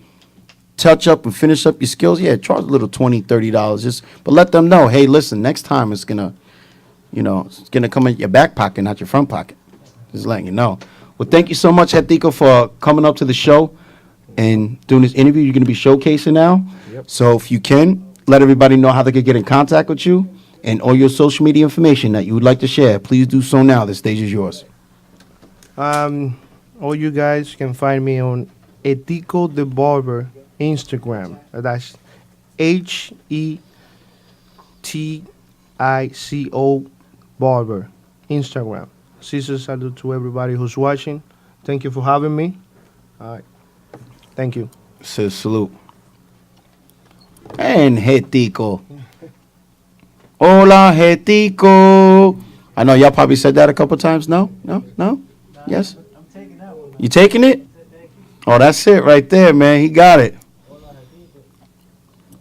touch up and finish up your skills. Yeah, charge a little $20, $30, but let them know, hey, listen, next time it's going to, it's going to come in your back pocket, not your front pocket. Just letting you know. Well, thank you so much, Hetico, for coming up to the show and doing this interview. You're going to be showcasing now. Yep. So if you can, let everybody know how they could get in contact with you and all your social media information that you would like to share. Please do so now. The stage is yours. all you guys can find me on Etico the Barber Instagram. That's HETICO Barber Instagram. ScissorSalute to everybody who's watching. Thank you for having me. All right. Thank you. Says salute. And Hetico. Hola, Hetico. I know y'all probably said that a couple times. No? Yes? I'm taking that one. You taking it? Oh, that's it right there, man. He got it.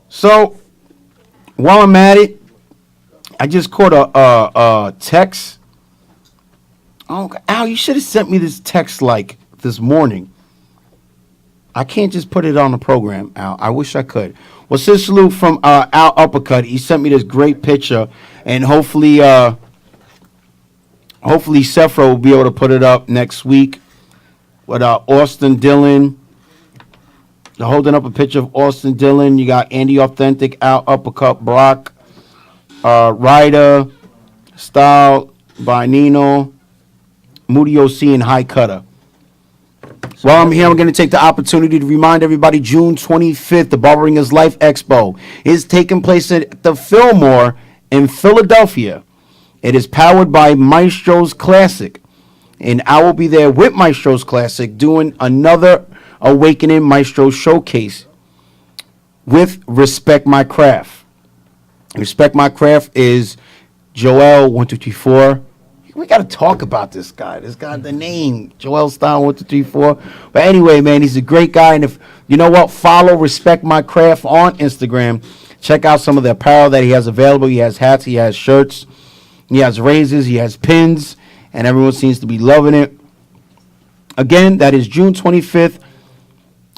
So, while I'm at it, I just caught a text. Oh, Al, you should have sent me this text like this morning. I can't just put it on the program, Al. I wish I could. Well, ScissorSalute from Al Uppercut. He sent me this great picture, and hopefully Sefro will be able to put it up next week with Austin Dillon. They're holding up a picture of Austin Dillon. You got Andy Authentic, Al Uppercut, Brock, Ryder, Style by Nino, Moody OC, and High Cutter. While I'm here, I'm going to take the opportunity to remind everybody June 25th, the Barbering is Life Expo is taking place at the Fillmore in Philadelphia. It is powered by Maestro's Classic, and I will be there with Maestro's Classic doing another Awakening Maestro showcase with Respect My Craft. Respect My Craft is Joel 1234. We got to talk about this guy. This guy, the name, Joel Stein 1234. But anyway, man, he's a great guy. And if you know what, follow Respect My Craft on Instagram. Check out some of the apparel that he has available. He has hats, he has shirts, he has razors, he has pins, and everyone seems to be loving it. Again, that is June 25th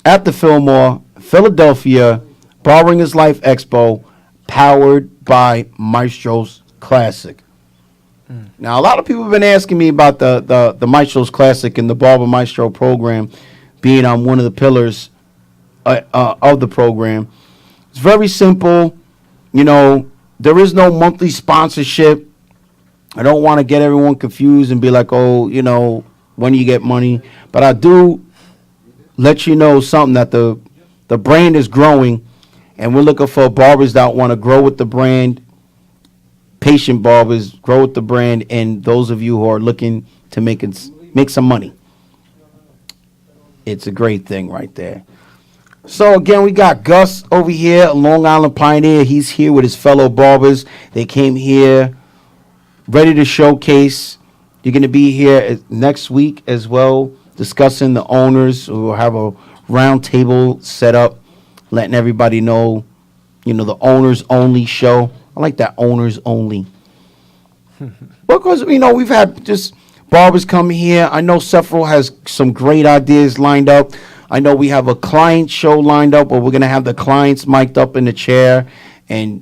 at the Fillmore, Philadelphia, Barbering is Life Expo, powered by Maestro's Classic. Now, a lot of people have been asking me about the Maestro's Classic and the Barber Maestro program being on one of the pillars of the program. It's very simple. You know, there is no monthly sponsorship. I don't want to get everyone confused and be like, oh, you know, when you get money. But I do let you know something, that the brand is growing, and we're looking for barbers that want to grow with the brand, patient barbers, grow with the brand, and those of you who are looking to make some money. It's a great thing right there. So again, we got Gus over here, a Long Island pioneer. He's here with his fellow barbers. They came here ready to showcase. You're going to be here next week as well, discussing the owners. We'll have a round table set up, letting everybody know, you know, the owners only show. I like that, owners only. Because, you know, we've had just barbers come here. I know Sefro has some great ideas lined up. I know we have a client show lined up where we're going to have the clients mic'd up in the chair and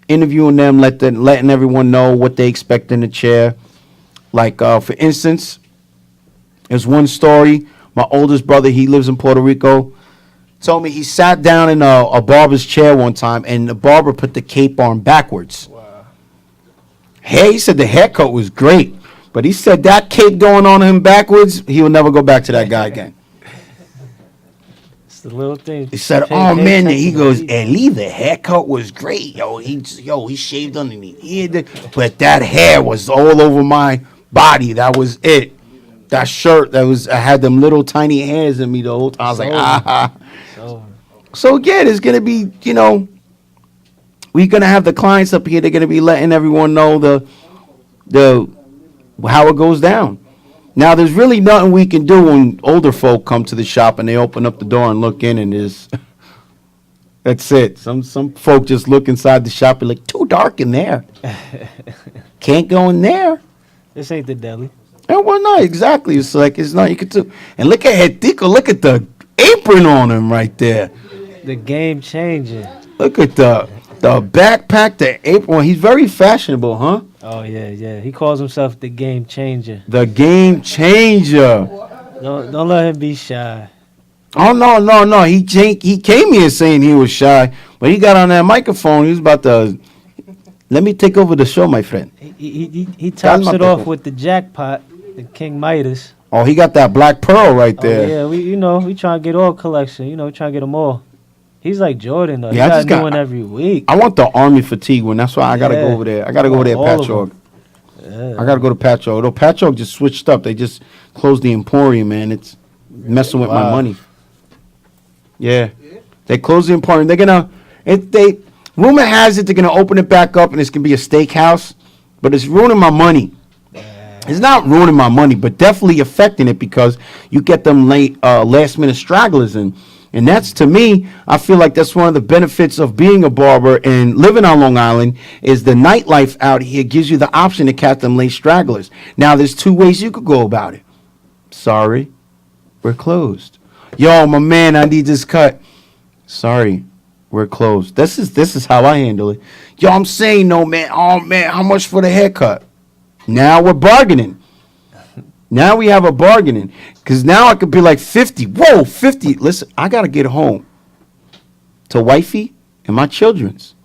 interviewing them, letting everyone know what they expect in the chair. Like, for instance, there's one story. My oldest brother, he lives in Puerto Rico, told me he sat down in a barber's chair one time, and the barber put the cape on backwards. Wow. Hey, he said the haircut was great, but he said that cape going on him backwards, he will never go back to that guy again. It's the little things. He said, oh, man, he goes, Eli, the haircut was great. He shaved underneath here, but that hair was all over my body. That was it. That shirt, I had them little tiny hairs in me the whole time. I was like, ah. So again, it's gonna be, you know, we're gonna have the clients up here. They're gonna be letting everyone know the how it goes down. Now, there's really nothing we can do when older folk come to the shop and they open up the door and look in, and that's it. Some folk just look inside the shop and like, too dark in there. Can't go in there. This ain't the deli. And well, no, exactly. It's like, it's not, you could do. And look at Hetico, look at the apron on him right there. The game changer. Look at the backpack, the apron. He's very fashionable, huh? Oh, yeah. He calls himself the game changer. The game changer. Don't let him be shy. Oh, no. He came here saying he was shy, but he got on that microphone. He was about to, let me take over the show, my friend. He tops it off with the jackpot, the King Midas. Oh, he got that black pearl right there. Oh, yeah, we trying to get all collection. Trying to get them all. He's like Jordan though. Yeah, I he just got a new got- one every week. I want the army fatigue one. That's why I gotta go over there. I gotta go over there at All of Patchogue. them. I gotta go to Patchogue. Though Patchogue just switched up. They just closed the Emporium, man. It's messing with my Wow. money. Yeah, they closed the Emporium. Rumor has it they're gonna open it back up and it's gonna be a steakhouse, but it's ruining my money. It's not ruining my money, but definitely affecting it because you get them last minute stragglers and that's, to me, I feel like that's one of the benefits of being a barber and living on Long Island is the nightlife out here gives you the option to catch them late stragglers. Now, there's two ways you could go about it. Sorry, we're closed. Yo, my man, I need this cut. Sorry, we're closed. This is how I handle it. Yo, I'm saying no, man. Oh, man, how much for the haircut? Now we're bargaining. Now we have a bargaining. Because now I could be like 50. Whoa, 50. Listen, I got to get home to wifey and my children's.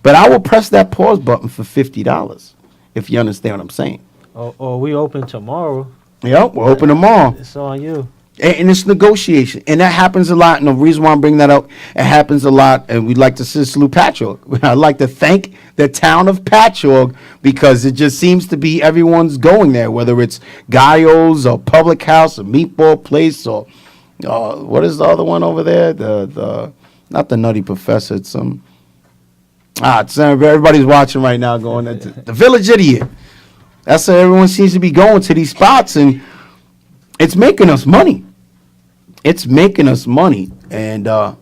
But I will press that pause button for $50, if you understand what I'm saying. Or we open tomorrow. Yep, we're open tomorrow. It's on you. And it's negotiation. And that happens a lot. And the reason why I'm bringing that up, it happens a lot. And we'd like to salute Patchogue. I'd like to thank the town of Patchogue because it just seems to be everyone's going there, whether it's Gallo's or Public House or Meatball Place or what is the other one over there? The not the Nutty Professor. It's it's everybody's watching right now going the Village Idiot. That's how everyone seems to be going to these spots, and it's making us money. It's making us money, and I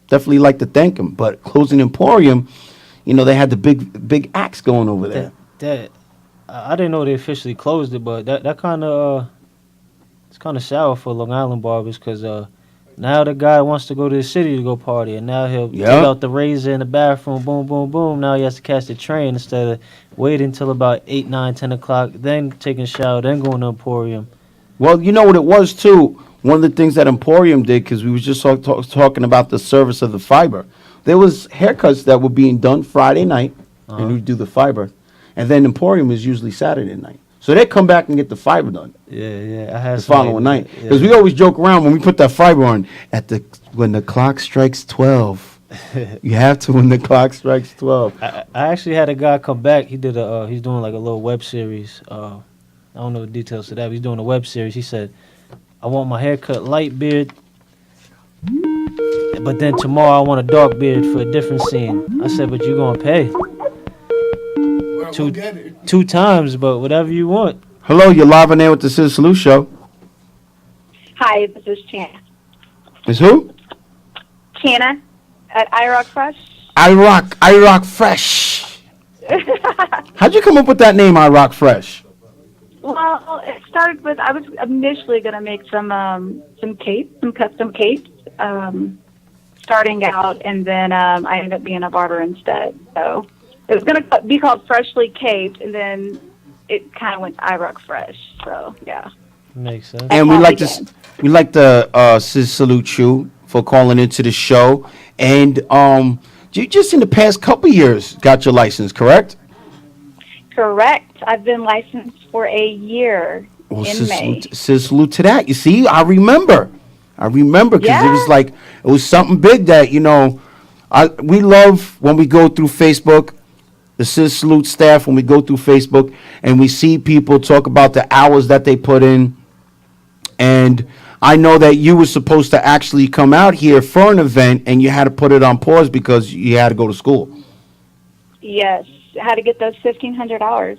definitely like to thank them. But Closing Emporium, they had the big axe going over there. I didn't know they officially closed it, but that kind of it's kind of sour for Long Island barbers because now the guy wants to go to the city to go party, and now he'll take out the razor in the bathroom, boom, boom, boom. Now he has to catch the train instead of waiting until about 8, 9, 10 o'clock, then taking a shower, then going to Emporium. Well, you know what it was, too? One of the things that Emporium did, because we was just talking about the service of the fiber, there was haircuts that were being done Friday night, and we do the fiber, and then Emporium is usually Saturday night. So they come back and get the fiber done. Yeah. I had the following night. Because we always joke around when we put that fiber on, when the clock strikes 12. You have to when the clock strikes 12. I actually had a guy come back. He did he's doing like a little web series. I don't know the details of that, but he's doing a web series. He said, I want my haircut light beard, but then tomorrow I want a dark beard for a different scene. I said, but you're going to pay. Two times, but whatever you want. Hello, you're live on air with the ScissorSalute show. Hi, this is Chana. Is who? Chana at iRock Fresh. iRock Fresh. How'd you come up with that name, iRock Fresh? Well, it started with I was initially going to make some capes, some custom capes, starting out, and then I ended up being a barber instead. So it was going to be called Freshly Caped, and then it kind of went Rock Fresh. So yeah, makes sense. And we like to salute you for calling into the show. And you just in the past couple years got your license, correct? Correct. I've been licensed for a year in May. Salute to that. You see, I remember because it was something big that we love when we go through Facebook. The ScissorSalute staff, when we go through Facebook and we see people talk about the hours that they put in. And I know that you were supposed to actually come out here for an event and you had to put it on pause because you had to go to school. Yes, I had to get those 1,500 hours.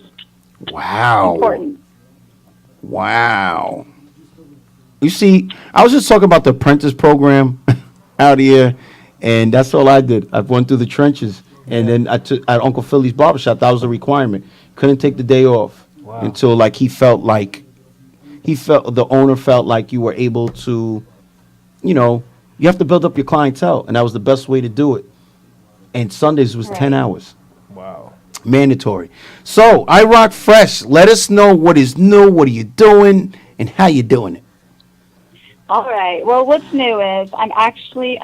Wow. Important. Wow. You see, I was just talking about the apprentice program out here, and that's all I did. I went through the trenches. And then at Uncle Philly's barbershop, that was a requirement. Couldn't take the day off until the owner felt like you were able to, you have to build up your clientele. And that was the best way to do it. And Sundays was 10 hours. Wow. Mandatory. So, iRock Fresh, let us know what is new, what are you doing, and how you doing it. All right. Well, what's new is I'm actually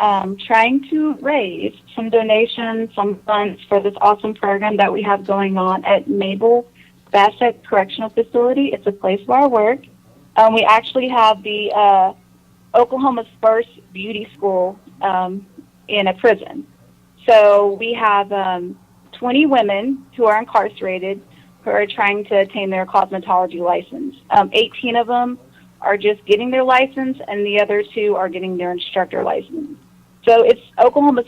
trying to raise some donations, some funds for this awesome program that we have going on at Mabel Bassett Correctional Facility. It's a place where I work. We actually have the Oklahoma's first beauty school in a prison. So we have 20 women who are incarcerated who are trying to attain their cosmetology license. 18 of them are just getting their license, and the other 2 are getting their instructor license. So it's Oklahoma's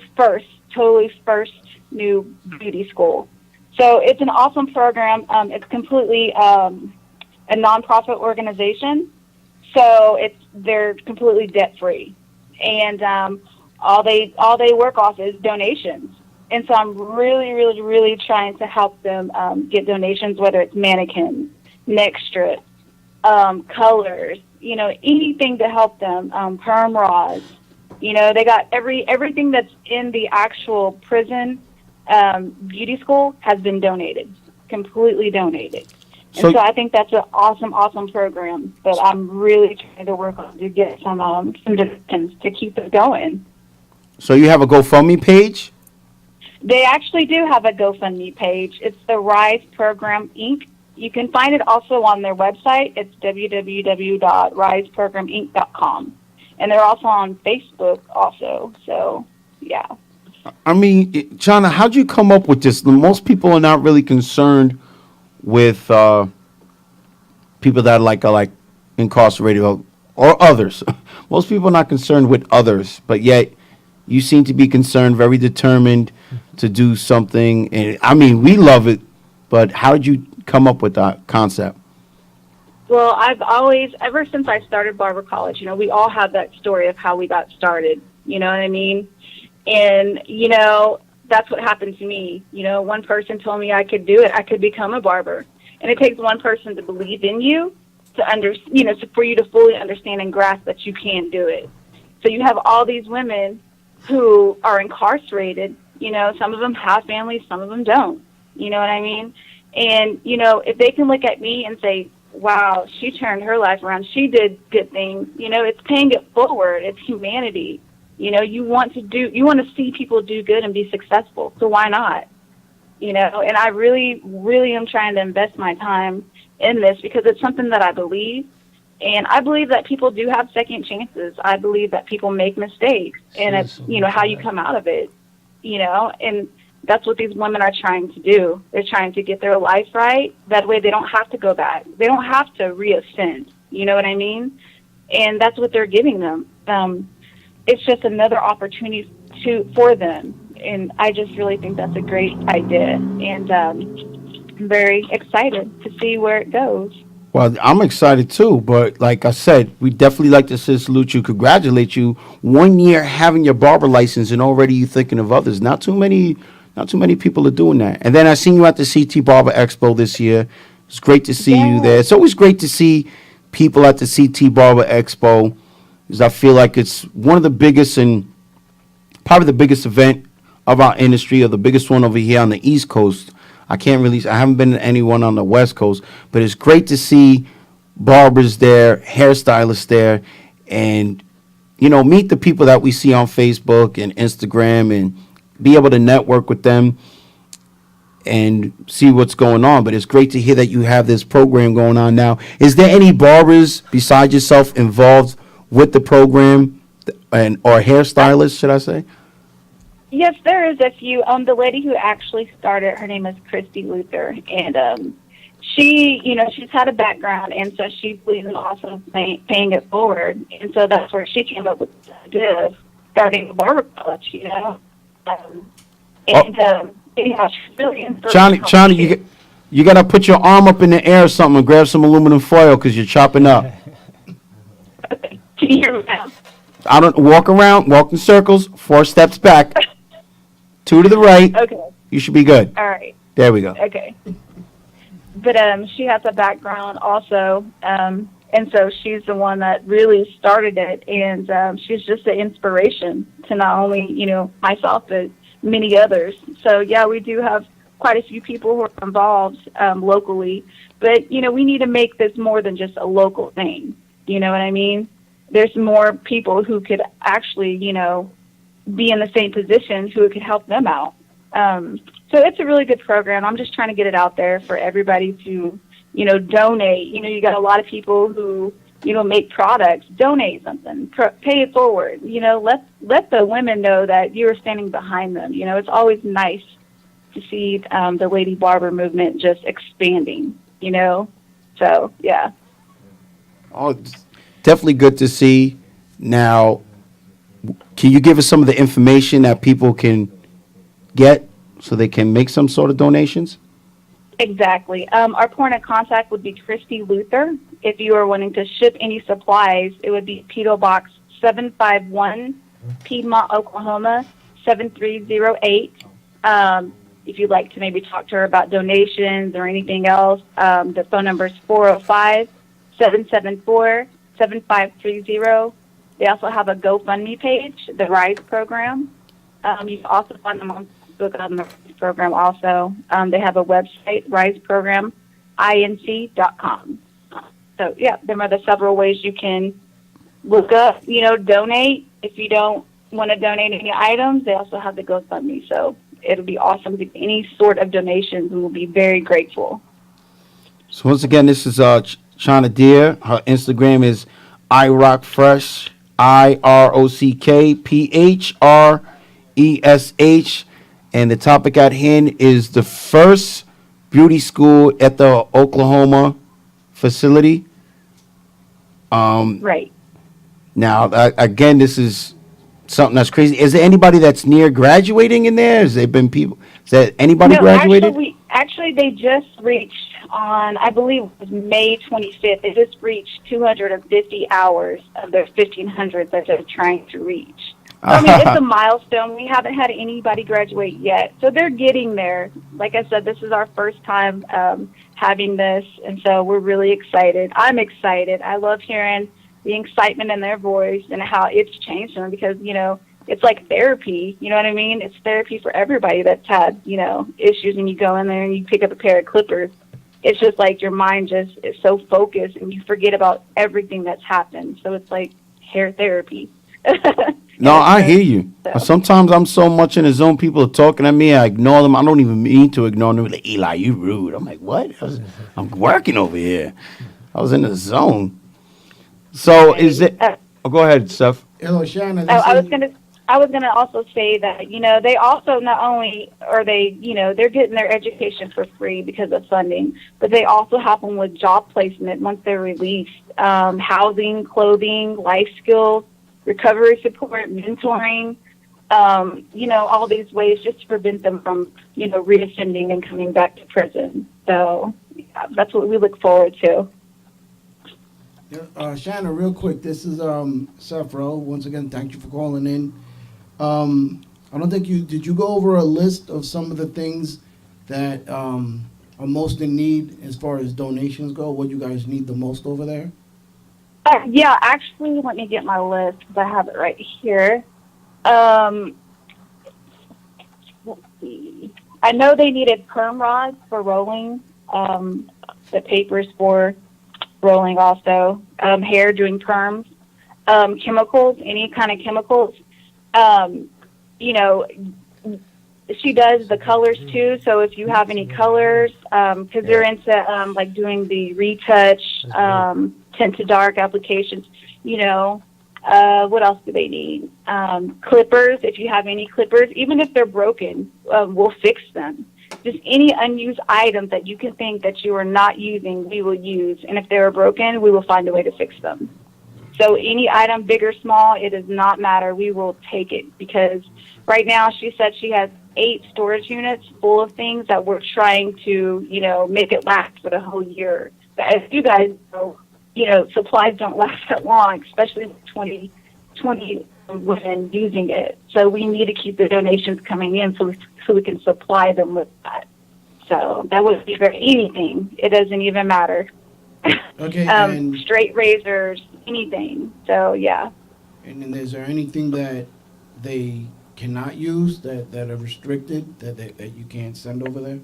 totally first new beauty school. So it's an awesome program. It's completely a nonprofit organization. So they're completely debt free, and all they work off is donations. And so I'm really, really, really trying to help them get donations, whether it's mannequins, neck strips, colors, anything to help them, perm rods. They got everything that's in the actual prison beauty school has been donated, completely donated. And so I think that's an awesome, awesome program that I'm really trying to work on to get some donations to keep it going. So you have a GoFundMe page? They actually do have a GoFundMe page. It's the Rise Program Inc. You can find it also on their website. It's www.riseprograminc.com. And they're also on Facebook also. So, yeah. I mean, China, how'd you come up with this? Most people are not really concerned with people that are like incarcerated or others. Most people are not concerned with others, but yet you seem to be concerned, very determined to do something. And I mean, we love it, but how did you come up with that concept? Well, I've always, ever since I started barber college, we all have that story of how we got started. You know what I mean? And, that's what happened to me. One person told me I could do it. I could become a barber. And it takes one person to believe in you for you to fully understand and grasp that you can do it. So you have all these women who are incarcerated. Some of them have families, some of them don't. You know what I mean? And, if they can look at me and say, wow, she turned her life around, she did good things, it's paying it forward. It's humanity. You want to see people do good and be successful. So why not? And I really, really am trying to invest my time in this because it's something that I believe. And I believe that people do have second chances. I believe that people make mistakes, and it's, how you come out of it, and that's what these women are trying to do. They're trying to get their life right. That way they don't have to go back. They don't have to reoffend. You know what I mean? And that's what they're giving them. It's just another opportunity for them. And I just really think that's a great idea. And I'm very excited to see where it goes. Well, I'm excited too, but like I said, we definitely like to ScissorSalute you, congratulate you. 1 year having your barber license and already you thinking of others. Not too many people are doing that. And then I seen you at the CT Barber Expo this year. It's great to see you there. It's always great to see people at the CT Barber Expo, because I feel like it's one of the biggest and probably the biggest event of our industry, or the biggest one over here on the East Coast. I haven't been to anyone on the West Coast, but it's great to see barbers there, hairstylists there, and, meet the people that we see on Facebook and Instagram and be able to network with them and see what's going on. But it's great to hear that you have this program going on now. Is there any barbers besides yourself involved with the program or hairstylists, should I say? Yes, there is a few. The lady who actually started, her name is Christy Luther, and she, she's had a background, and so she believes in also paying it forward, and so that's where she came up with the idea of starting a barber college, Yeah, she's really inspirational. Chani, you got to put your arm up in the air or something and grab some aluminum foil because you're chopping up. Okay. Can you hear me now? Walk in circles, 4 steps back. 2 to the right. Okay. You should be good. All right. There we go. Okay. But she has a background also, and so she's the one that really started it, and she's just an inspiration to not only, myself, but many others. So, yeah, we do have quite a few people who are involved locally, but, we need to make this more than just a local thing. You know what I mean? There's more people who could actually, be in the same position who could help them out. So it's a really good program. I'm just trying to get it out there for everybody to, donate. You got a lot of people who, make products, donate something, pay it forward. Let the women know that you're standing behind them. It's always nice to see the lady barber movement just expanding. So yeah. Oh, it's definitely good to see. Now, can you give us some of the information that people can get so they can make some sort of donations? Exactly. Our point of contact would be Christy Luther. If you are wanting to ship any supplies, it would be P.O. Box 751, Piedmont, Oklahoma 7308. If you'd like to maybe talk to her about donations or anything else, the phone number is 405-774-7530. They also have a GoFundMe page, the RISE program. You can also find them on Facebook on the RISE program also. They have a website, riseprograminc.com. So, yeah, there are the several ways you can look up, donate. If you don't want to donate any items, they also have the GoFundMe. So it'll be awesome to get any sort of donations, and we'll be very grateful. So once again, this is China Deer. Her Instagram is iRockFresh, IROCKPHRESH. And the topic at hand is the first beauty school at the Oklahoma facility. Right. Now, again, this is something that's crazy. Is there anybody that's near graduating in there? Has there been people? Is there anybody graduated? Actually, they just reached on, I believe it was May 25th, they just reached 250 hours of their 1,500 that they're trying to reach. I mean, it's a milestone. We haven't had anybody graduate yet. So they're getting there. Like I said, this is our first time having this, and so we're really excited. I'm excited. I love hearing the excitement in their voice and how it's changed them because, it's like therapy. You know what I mean? It's therapy for everybody that's had, issues, and you go in there and you pick up a pair of clippers. It's just like your mind just is so focused and you forget about everything that's happened. So it's like hair therapy. No, I hear you. So. Sometimes I'm so much in the zone, people are talking at me, I ignore them. I don't even mean to ignore them. Like, Eli, you rude. I'm like, what? I'm working over here. I was in the zone. So is it... go ahead, Steph. Hello, Shannon. I was gonna also say that, they also not only are they, they're getting their education for free because of funding, but they also help them with job placement once they're released, housing, clothing, life skills, recovery support, mentoring, all these ways just to prevent them from, reoffending and coming back to prison. So yeah, that's what we look forward to. Shannon, real quick, this is Sefro. Once again, thank you for calling in. I don't think did you go over a list of some of the things that are most in need as far as donations go? What you guys need the most over there? Yeah, actually, let me get my list because I have it right here. Let's see. I know they needed perm rods for rolling, the papers for rolling also, hair doing perms, chemicals, any kind of chemicals. She does the colors too, so if you have any colors, because they're into like doing the retouch, tint to dark applications, what else do they need? Clippers, if you have any clippers, even if they're broken, we'll fix them. Just any unused items that you can think that you are not using, we will use. And if they're broken, we will find a way to fix them. So any item, big or small, it does not matter. We will take it because right now she said she has 8 storage units full of things that we're trying to, make it last for the whole year. But as you guys know, supplies don't last that long, especially with 20 women using it. So we need to keep the donations coming in so we can supply them with that. So that would be for anything. It doesn't even matter. Okay. Straight razors, anything. So, yeah. And then is there anything that they cannot use that are restricted that you can't send over there?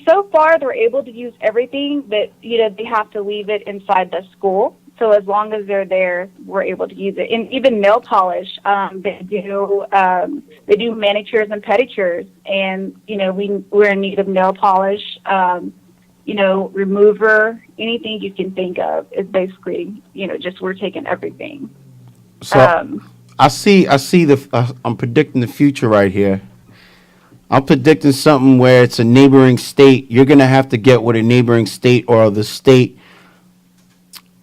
So far, they're able to use everything, but, they have to leave it inside the school. So as long as they're there, we're able to use it. And even nail polish, they do manicures and pedicures, and we're in need of nail polish. remover, anything you can think of is basically, just we're taking everything. So I see I'm predicting the future right here. I'm predicting something where it's a neighboring state. You're going to have to get with a neighboring state or the state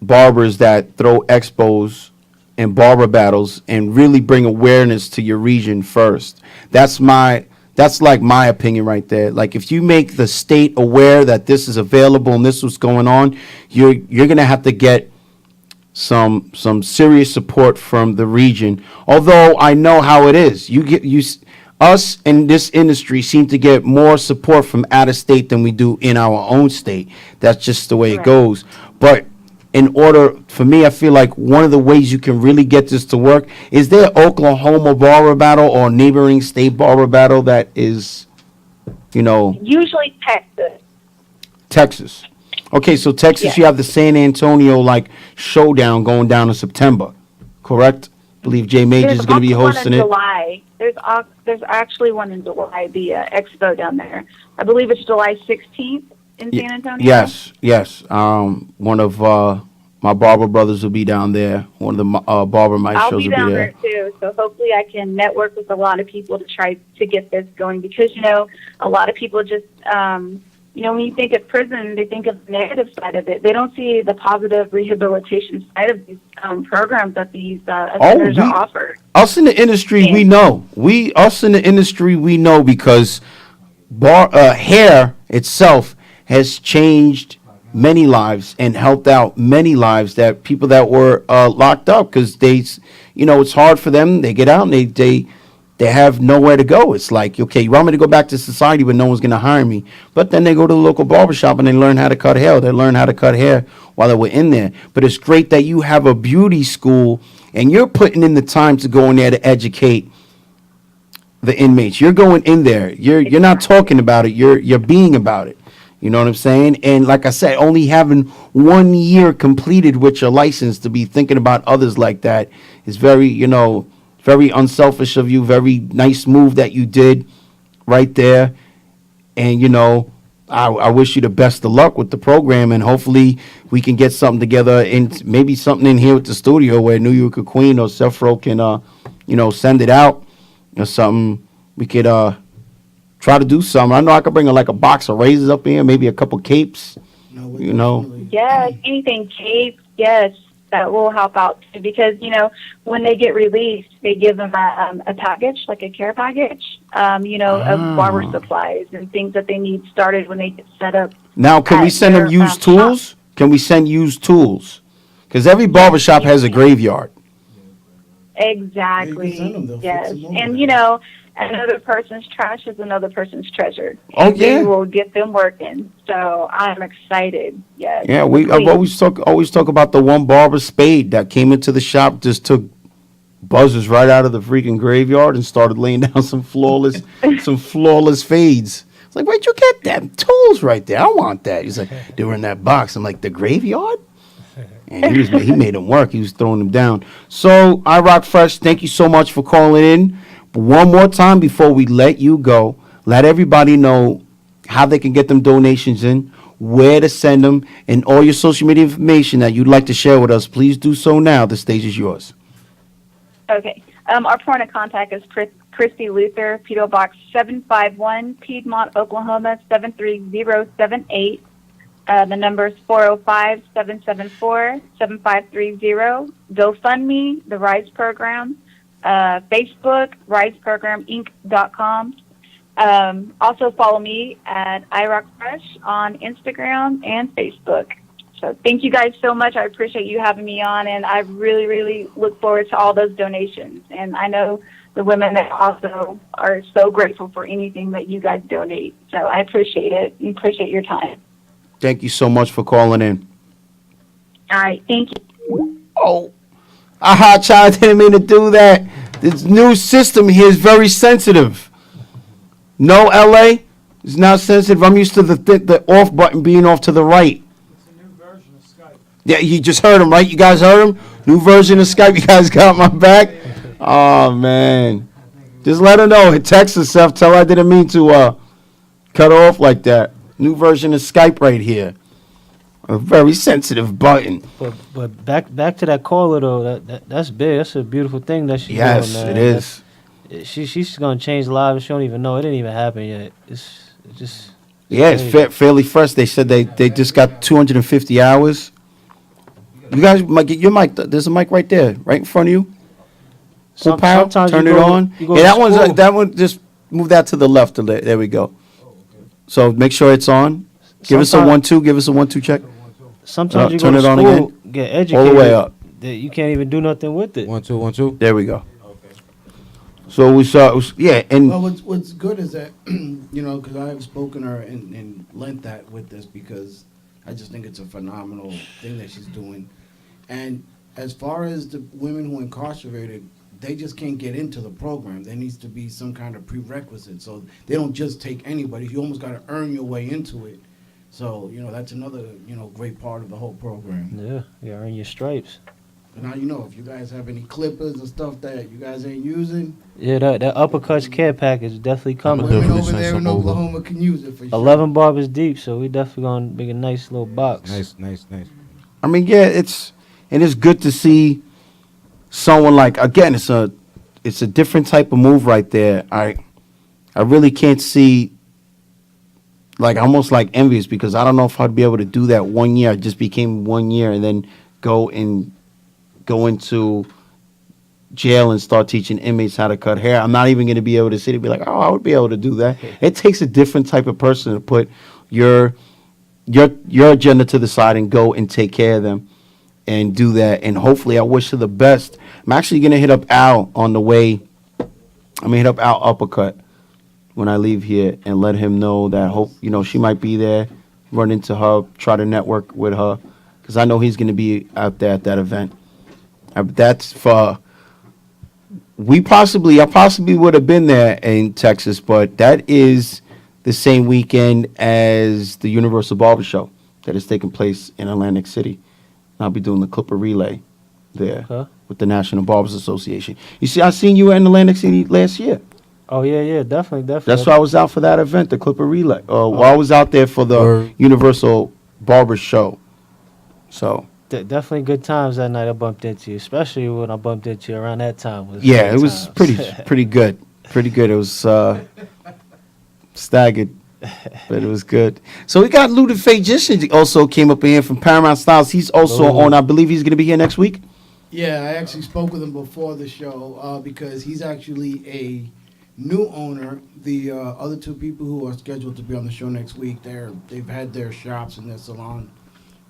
barbers that throw expos and barber battles and really bring awareness to your region first. That's like my opinion right there. Like if you make the state aware that this is available and this is what's going on, you're going to have to get some serious support from the region. Although I know how it is. Us in this industry seem to get more support from out of state than we do in our own state. That's just the way it goes. But in order, for me, I feel like one of the ways you can really get this to work is there Oklahoma barber battle or neighboring state barber battle that is, Usually Texas. Texas. Okay, so Texas, you have the San Antonio showdown going down in September, correct? I believe Jay Major is going to be hosting it. July. There's actually one in July, the expo down there. I believe it's July 16th in San Antonio. Yes. One of my barber brothers will be down there. One of the barber maestros will be there. I'll be down there too. So hopefully I can network with a lot of people to try to get this going because a lot of people just when you think of prison, they think of the negative side of it. They don't see the positive rehabilitation side of these programs that these offenders are offered. Us in the industry, we know. Us in the industry, we know because hair itself has changed many lives and helped out many lives that people that were locked up because it's hard for them. They get out and they have nowhere to go. It's like, okay, you want me to go back to society, but no one's going to hire me. But then they go to the local barbershop and they learn how to cut hair. They learn how to cut hair while they were in there. But it's great that you have a beauty school and you're putting in the time to go in there to educate the inmates. You're going in there. You're not talking about it. You're being about it. You know what I'm saying? And like I said, only having 1 year completed with your license to be thinking about others like that is very, very unselfish of you. Very nice move that you did right there. And, I wish you the best of luck with the program. And hopefully we can get something together and maybe something in here with the studio where New York Queen or Sefro can, send it out or something. We could try to do something. I know I could bring a box of razors up here, maybe a couple capes, Yes, anything capes, yes. That will help out too because when they get released, they give them a package, like a care package, of barber supplies and things that they need started when they get set up. Now, can we send them used tools? Can we send used tools? Because every barbershop has a graveyard. Exactly. Yes, and another person's trash is another person's treasure. Oh yeah, we will get them working. So I'm excited. Yes. Yeah, I've always talk about the one barber Spade that came into the shop, just took buzzers right out of the freaking graveyard and started laying down some flawless fades. It's like, where'd you get them tools right there? I want that. He's like, they were in that box. I'm like, the graveyard? And he made them work. He was throwing them down. So, I Rock Fresh, thank you so much for calling in. But one more time before we let you go, let everybody know how they can get them donations in, where to send them, and all your social media information that you'd like to share with us. Please do so now. The stage is yours. Okay. Our point of contact is Christy Luther, P.O. Box 751, Piedmont, Oklahoma 73078. The number is 405-774-7530. GoFundMe, the RISE program. Facebook, RISEProgramInc.com. Also follow me at iRockFresh on Instagram and Facebook. So thank you guys so much. I appreciate you having me on, and I really, really look forward to all those donations. And I know the women that also are so grateful for anything that you guys donate. So I appreciate it and appreciate your time. Thank you so much for calling in. All right. Thank you. Oh, child, didn't mean to do that. This new system here is very sensitive. No, LA is not sensitive. I'm used to the off button being off to the right. It's a new version of Skype. Yeah, you just heard him, right? You guys heard him? New version of Skype. You guys got my back? Oh, man. Just let her know. Text herself. Tell her I didn't mean to cut her off like that. New version of Skype right here. A very sensitive button. But back to that caller though. That's big. That's a beautiful thing that she's Yes, doing. Man. it is. She's gonna change lives. She don't even know it didn't even happen yet. It's just. Yeah, it's crazy. fairly fresh. They said they just got 250 hours. You guys might get your mic. There's a mic right there, right in front of you. Full power. Sometimes Turn you it go- on. you go Yeah, to school. that one. Just move that to the left. There we go. So make sure it's on. Give us a Sometime- 1-2. Give us a 1-2 check. Sometimes you turn go to it on school, again. get educated. All the way up. That you can't even do nothing with it. 1 2 1 2. There we go. So we saw. Yeah, and Well, what's good is that, you know, because I have spoken to her and lent that with this because I just think it's a phenomenal thing that she's doing. And as far as the women who are incarcerated, they just can't get into the program. There needs to be some kind of prerequisite. So they don't just take anybody. You almost got to earn your way into it. So, you know, that's another, you know, great part of the whole program. Yeah, you earn your stripes. But now, you know, if you guys have any clippers and stuff that you guys ain't using, Yeah, that uppercuts care package definitely coming. women over there in Oklahoma can use it for sure. 11 barbers deep, so we definitely gonna make a nice little box. Nice. I mean, yeah, it's good to see someone like, again, it's a different type of move right there. I really can't see, like, almost like envious, because I don't know if I'd be able to do that 1 year. I just became 1 year and then go into jail and start teaching inmates how to cut hair. I'm not even going to be able to sit and be like, oh, I would be able to do that. It takes a different type of person to put your agenda to the side and go and take care of them and do that. And hopefully, I wish her the best. I'm actually going to hit up Al on the way. I'm going to hit up Al Uppercut when I leave here and let him know that she might be there, run into her, try to network with her, because I know he's going to be out there at that event. That's for I possibly would have been there in Texas, but that is the same weekend as the Universal Barber Show that is taking place in Atlantic City. I'll be doing the Clipper Relay there with the National Barbers Association. You see, I seen you in Atlantic City last year. Oh yeah, definitely. That's why I was out for that event, the Clipper Relay. Well, I was out there for the Word. Universal Barber Show. So. Definitely good times that night I bumped into you, especially when I bumped into you around that time. Yeah, it was pretty good. Pretty good. It was staggered, but it was good. So we got Lou the Fagician also came up in here from Paramount Styles. He's also on, I believe he's going to be here next week. Yeah, I actually spoke with him before the show because he's actually a new owner. The other two people who are scheduled to be on the show next week, they've had their shops and their salon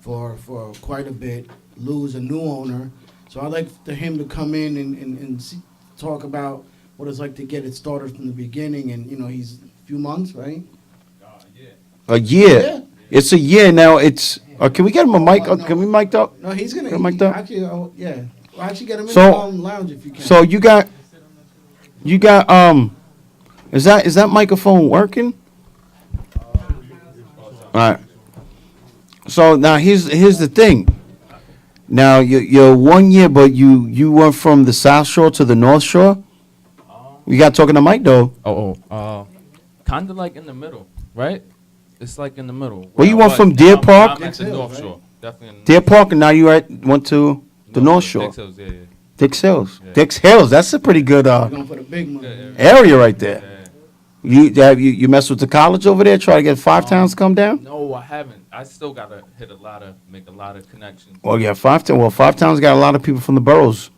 for quite a bit. Lou's a new owner, so I'd like him to come in and talk about what it's like to get it started from the beginning. And he's a few months, right? A year. Yeah. It's a year now. It's. Can we get him a mic? no. Can we mic up? No, he's gonna Get him mic'd up? actually. Yeah, well, actually get him in So- the lounge if you can. So you got. Is that microphone working? All right. So now here's the thing. Now you're 1 year, but you went from the South Shore to the North Shore. You got talking to Mike though. Kind of like in the middle, right? It's like in the middle. Well, you went from Deer Park? I'm at the North Shore, definitely. Deer Park, and now went to the North Shore. Dix Hills, yeah. Dix Hills. Dix Hills. That's a pretty good We're going for the big money. area right there. You mess with the college over there? Try to get Five Towns to come down? No, I haven't. I still gotta make a lot of connections. Well, yeah, Five Towns got a lot of people from the boroughs.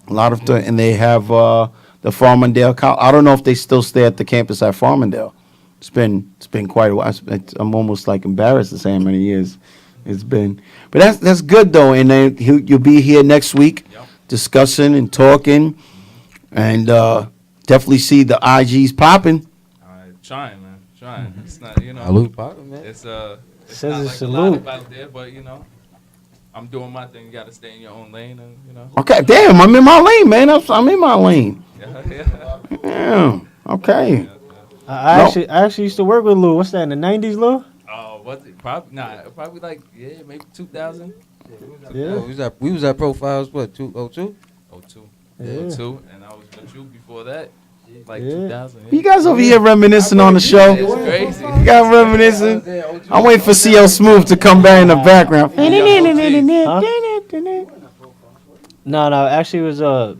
A lot of and they have the Farmingdale. I don't know if they still stay at the campus at Farmingdale. It's been quite a while. I'm almost like embarrassed to say how many years it's been. But that's good though, and then you'll be here next week discussing and talking, and definitely see the IGs popping. Trying, man. Trying. It's not, Salute, poppin', man. It's not Scissor like a lot salute. out there, but I'm doing my thing. You gotta stay in your own lane, and Okay, damn, I'm in my lane, man. I'm in my lane. Yeah. Damn. Okay. I actually used to work with Lou. What's that in the 90s, Lou? Oh, was it probably like maybe 2000. Yeah. We was at Profiles, what, 2002? 02. Yeah. 02, and I was with you before that, like Yeah. 2000. You guys over here reminiscing on the show. It's crazy. got reminiscing. I'm waiting for CL Smooth to come back in the background. No, actually it was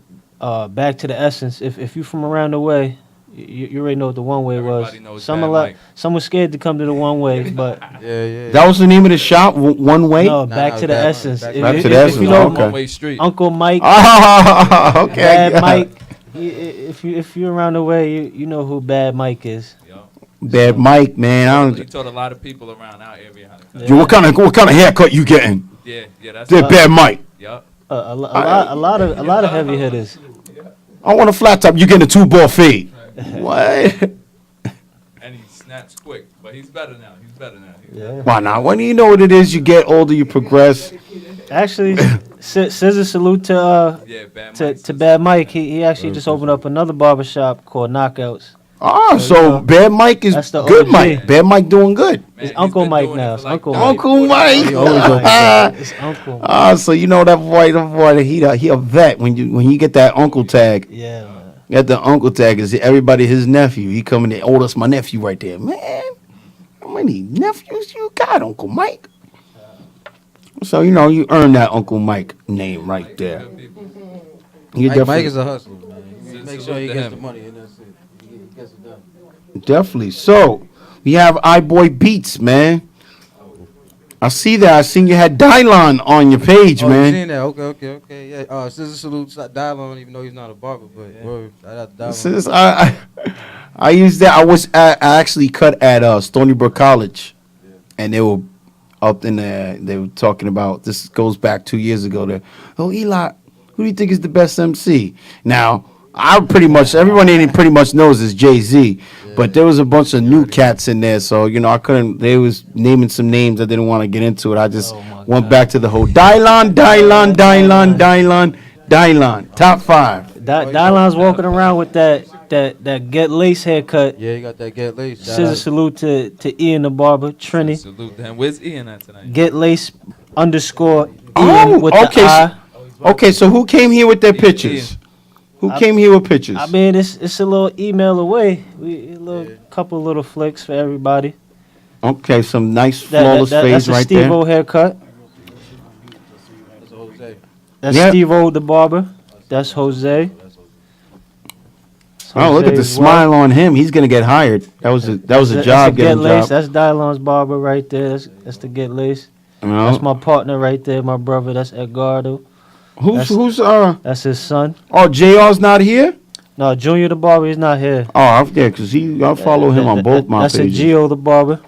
back to the essence. If you from around the way, you already know what the one way was. Everybody knows Some Bad a lot, Mike. some was scared to come to the one way, but That was the name of the shop, One Way? no, back to the Bad- essence. Back to the If essence, you know okay. One-way street. Uncle Mike, Oh, okay. Bad Mike. If you're around the way, you know who Bad Mike is. Yup. Bad Mike, man. I He don't. taught a lot of people around our area how to cut. Yo, what kind of haircut you getting? Yeah, that's Bad Mike. Yup. A lot of heavy hitters. I want a flat top. You getting a 2-ball fade? What? And he snaps quick, but he's better now. He's better now. Yeah. Why not? When you know what it is, you get older, you progress. Actually, scissor salute to Yeah, Bad to, Mike. to Bad Mike. He actually just opened up another barbershop called Knockouts. Ah, So, so Bad Mike is that's the good, OG. Mike. Bad Mike doing good. Man, It's he's Uncle been Mike doing now. it It's for like Uncle 30, Mike. Uncle 40 Mike. years. He always like that. It's Uncle. Ah, so you know that boy, he a vet. When you get that uncle tag, Yeah, man. you got the uncle tag is everybody his nephew. He coming in, oh, that's my nephew right there, man. How many nephews you got, Uncle Mike? So you know you earn that Uncle Mike name right there. Good people. You Mike definitely, is a hustler, man. You make sure he Salute to gets him. the money and that's it. He gets it done. definitely. So we have iBoy Beats, man. I see that. I seen you had Dylon on your page, Oh, you man. seen that? Okay. Yeah. Scissor Salute, Dylon, even though he's not a barber, but word, shout out to Dylon. Since I used that. I actually cut at Stony Brook College, and they were up in there. They were talking about this. Goes back 2 years ago. There. Oh, Eli, who do you think is the best MC? Now I pretty much everyone pretty much knows is Jay-Z, but there was a bunch of new cats in there. So you know I couldn't. They was naming some names. I didn't want to get into it. I just went back to the whole Dylon. Top 5. Dylon's walking around with that get lace haircut. Yeah, he got that get lace. Scissor salute to Ian the barber, Trini. Salute to him. Where's Ian at tonight? Get lace _ Ian Oh, with okay. the I. Okay, so who came here with their pictures? Who came here with pictures? I mean, it's a little email away. Couple little flicks for everybody. Okay, some nice flawless That's fades a right Steve there. O haircut. That's Jose. That's Yep. Steve O the barber. That's Jose. Oh, look at the Jose as smile on him. He's gonna get hired. That was a That's job. Get Getting lace. job. That's Dylon's barber right there. That's the Get Lace. You know? That's my partner right there, my brother. That's Edgardo. Who's That's his son. Oh, JR's not here. No, Junior the barber. He's not here. Oh, yeah, cause I follow him on both my That's pages. a Gio the barber.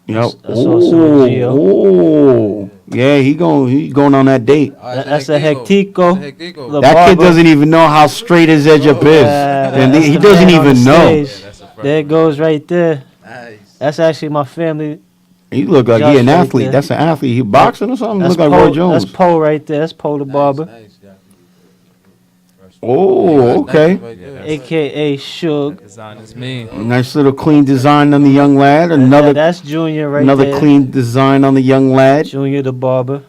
Yep. That's also a Gio. Oh, yeah. He going on that date. That's a Hectico. The That kid barber. doesn't even know how straight his edge up is, and That's he the doesn't man on even the know. stage. There it goes right there. Nice. That's actually my family. He look like Josh he an right athlete. there. That's an athlete. He boxing or something. That's Look like Roy Poe. Jones. That's Poe right there. That's Poe the barber, Nice, yeah. Oh, okay. Right there. aka Suge. Design is me. Nice little clean design on the young lad. Another That's Junior right another there. clean design on the young lad. Junior the barber.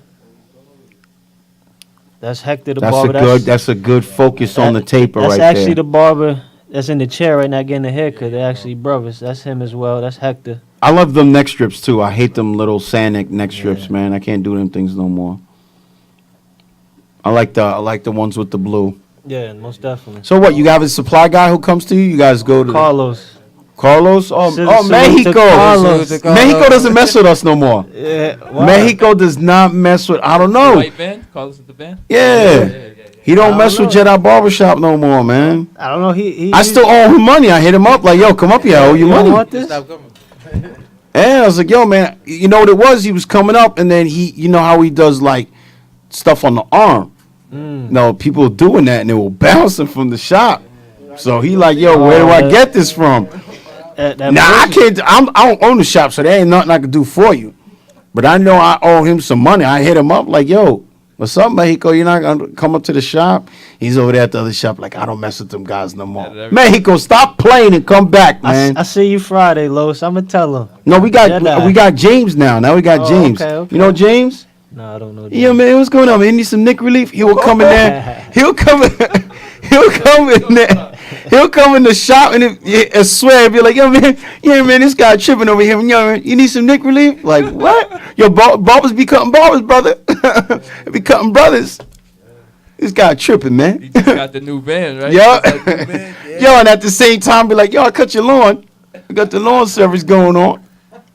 That's Hector the That's barber. that's a good focus on the taper That's right actually there. the barber that's in the chair right now getting a haircut. They're actually brothers. That's him as well. That's Hector. I love them neck strips too. I hate them little sand neck strips, man. I can't do them things no more. I like the ones with the blue. Yeah, most definitely. So what? You have a supply guy who comes to you. You guys go to Carlos. Carlos. Oh, Scissor oh salute to Mexico. Carlos. Mexico doesn't mess with us no more. Yeah. Wow. Mexico does not mess with. I don't know. White band? Carlos at the band? Yeah. He don't I mess don't with know. Jedi Barbershop no more, man. I don't know. He I still owe him money. I hit him up like, yo, come up here. I owe you you don't money. want this? Stop coming. And I was like, yo, man, you know what it was? He was coming up, and then you know how he does like stuff on the arm. No, people doing that, and they were bouncing from the shop. So he like, yo, where do I get this from? That Nah, I bullshit. can't. I don't own the shop, so there ain't nothing I can do for you. But I know I owe him some money. I hit him up like, yo, what's up, Mexico? You're not gonna come up to the shop? He's over there at the other shop. Like, I don't mess with them guys no more. Mexico, stop playing and come back, man. I see you Friday, Los. I'm gonna tell him. No, we got Jedi. James now. Now we got Oh, James. okay. You know James? No, I don't know. Yeah, man, what's going on, man? You need some Nick relief? He will come in there. He'll come in there. He'll come in the shop and I swear, be like, yo, man, yeah, man, this guy tripping over here. Yo, man, you need some Nick relief? Like, what? Yo, barbers be cutting barbers, brother. They be cutting brothers. This guy tripping, man. He just got the new van, right? Yo. Got that new van, yeah. Yo, and at the same time, be like, yo, I cut your lawn. I got the lawn service going on.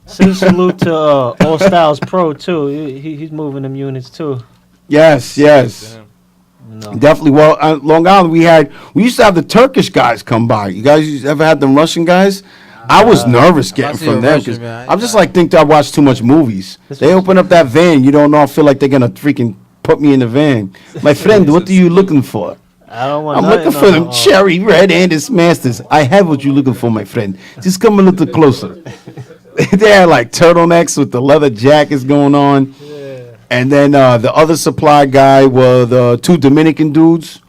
Salute to All Styles Pro, too. He's moving them units, too. Yes. No. Definitely. Well, Long Island, we used to have the Turkish guys come by. You guys ever had them Russian guys? I was nervous getting from them because I'm just like, think that I watch too much movies. They open up that van, you don't know, I feel like they're gonna freaking put me in the van. My friend, what are you looking for? I don't want. I'm looking for them cherry red Andis Masters. I have what you're looking for, my friend. Just come a little closer. They had like turtlenecks with the leather jackets going on. And then the other supply guy were the two Dominican dudes,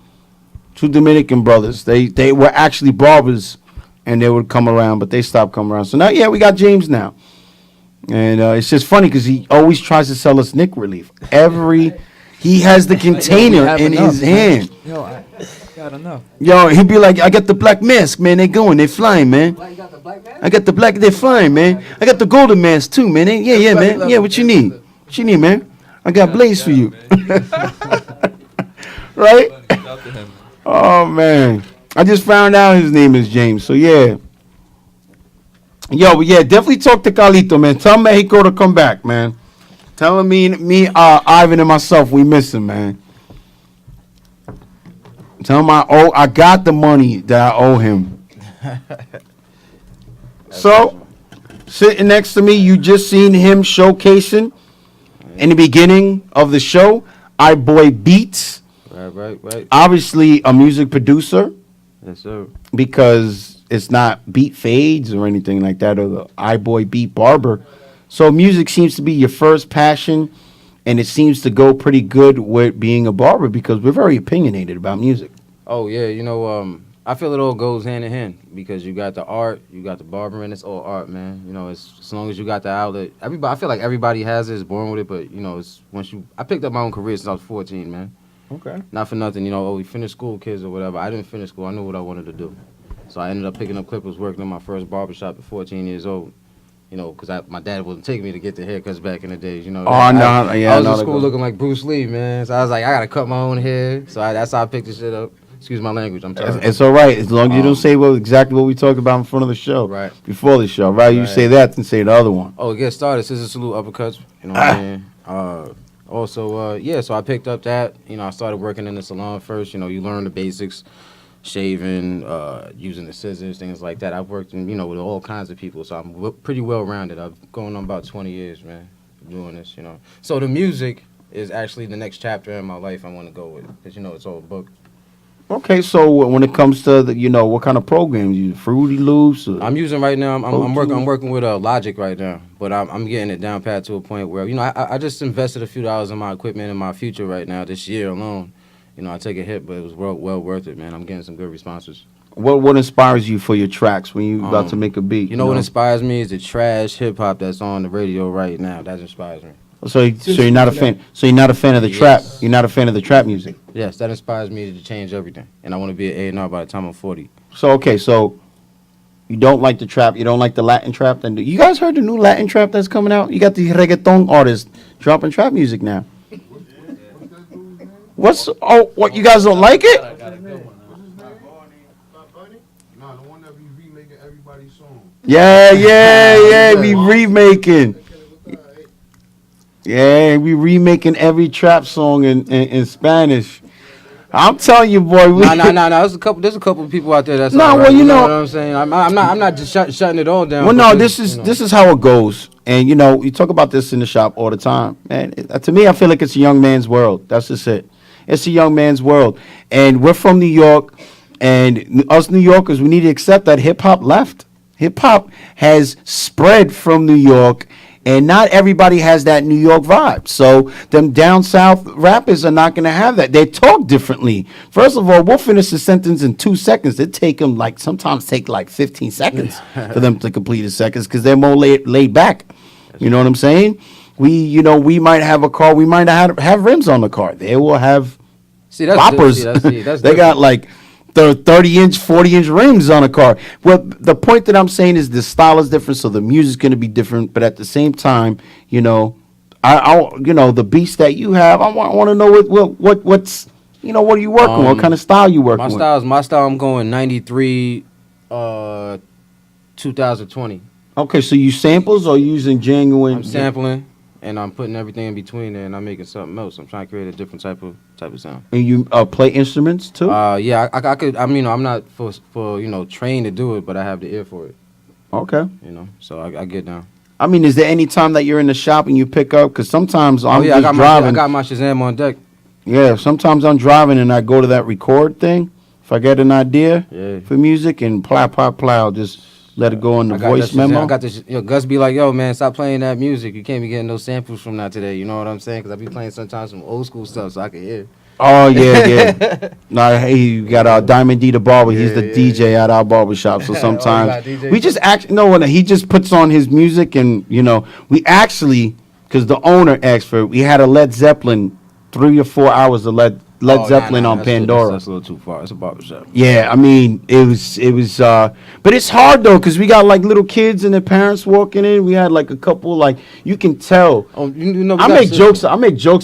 two Dominican brothers. They were actually barbers, and they would come around, but they stopped coming around. So now, yeah, we got James now. And it's just funny because he always tries to sell us Nick relief. He has the container in his hand. Yo, I got enough. Yo, he'd be like, I got the black mask, man. They going, they flying, man. I got the black, they're flying, man. I got the golden mask too, man. Yeah, man. Yeah, what you need? What you need, man? I got blaze for you. Right? Oh, man. I just found out his name is James. So, yeah. Yo, but yeah, definitely talk to Carlito, man. Tell Mexico to come back, man. Tell him me, Ivan, and myself, we miss him, man. Tell him I got the money that I owe him. So, sitting next to me, you just seen him showcasing in the beginning of the show, iBoy Beats. Right. Obviously, a music producer. Yes, sir. Because it's not Beat Fades or anything like that, or the iBoy Beat Barber. So music seems to be your first passion, and it seems to go pretty good with being a barber because we're very opinionated about music. Oh, yeah, I feel it all goes hand in hand because you got the art, you got the barbering, it's all art, man. It's as long as you got the outlet. I feel like everybody has it, is born with it, but it's I picked up my own career since I was 14, man. Okay. Not for nothing, we finished school, kids or whatever. I didn't finish school. I knew what I wanted to do. So I ended up picking up clippers, working in my first barbershop at 14 years old. Because my dad wouldn't take me to get the haircuts back in the days, Oh, no, I was in school looking like Bruce Lee, man. So I was like, I got to cut my own hair. So that's how I picked this shit up. Excuse my language. I'm sorry. It's all right as long as you don't say exactly what we talked about in front of the show. Right. Before the show, right? You say that and say the other one. Oh, get started. ScissorSalute uppercuts. You know what I mean? Also, so I picked up that. I started working in the salon first. You learn the basics, shaving, using the scissors, things like that. I've worked in, with all kinds of people, so I'm pretty well-rounded. I've gone on about 20 years, man, doing this, So the music is actually the next chapter in my life I want to go with, because, it's all booked. Okay, so when it comes to what kind of programs you use? Fruity Loops? I'm using right now. I'm working with Logic right now, but I'm getting it down pat to a point where I just invested a few dollars in my equipment in my future right now this year alone. I take a hit, but it was well worth it, man. I'm getting some good responses. What inspires you for your tracks when you about to make a beat? What inspires me is the trash hip hop that's on the radio right now. That inspires me. So you're not a fan. So you're not a fan of the trap. You're not a fan of the trap music. Yes, that inspires me to change everything, and I want to be an A&R by the time I'm 40. So you don't like the trap. You don't like the Latin trap. Then you guys heard the new Latin trap that's coming out? You got the reggaeton artists dropping trap music now. What you guys don't like it? Yeah, we remaking. Yeah, we remaking every trap song in Spanish. I'm telling you, boy. No. There's a couple of people out there that's no. Right. Well, you know what I'm saying. I'm not just shutting it all down. Well, no, this is how it goes, and you talk about this in the shop all the time, man. To me, I feel like it's a young man's world. That's just it. It's a young man's world, and we're from New York, and us New Yorkers, we need to accept that hip hop left. Hip hop has spread from New York. And not everybody has that New York vibe. So them down south rappers are not going to have that. They talk differently. First of all, we'll finish the sentence in 2 seconds. It take them sometimes take 15 seconds for them to complete a sentence because they're more laid back. You know what I'm saying? We might have a car. We might have rims on the car. They will have boppers. That's they got the 30-inch, 40-inch rims on a car. Well, the point that I'm saying is the style is different, so the music's going to be different. But at the same time, you know, the beats that you have, I want to know what's, you know, what are you working with? What kind of style you working with? My style, I'm going 93, 2020. Okay, so you samples or using genuine? I'm sampling, and I'm putting everything in between there, and I'm making something else. I'm trying to create a different type of sound. And you play instruments too? Yeah, I could. I mean, I'm not for trained to do it, but I have the ear for it. Okay. You know, so I get down. I mean, is there any time that you're in the shop and you pick up? Because sometimes I'm I driving. I got my Shazam on deck. Yeah, sometimes I'm driving and I go to that record thing. If I get an idea for music and plow, just let it go in the voice memo. I got this. Gus be like, yo, man, stop playing that music. You can't be getting those samples from now today. You know what I'm saying? Because I be playing sometimes some old school stuff so I can hear. Oh, yeah. No, hey, you got Diamond D the barber. He's the DJ at our barbershop. So sometimes we just he just puts on his music and, you know, we actually, because the owner asked for it, we had a Led Zeppelin, 3 or 4 hours of Led Zeppelin on Pandora. That's a little too far. It's a barbershop. Yeah, I mean, it was, but it's hard though, because we got like little kids and their parents walking in. We had like a couple, like, you can tell. Oh, you know, I make jokes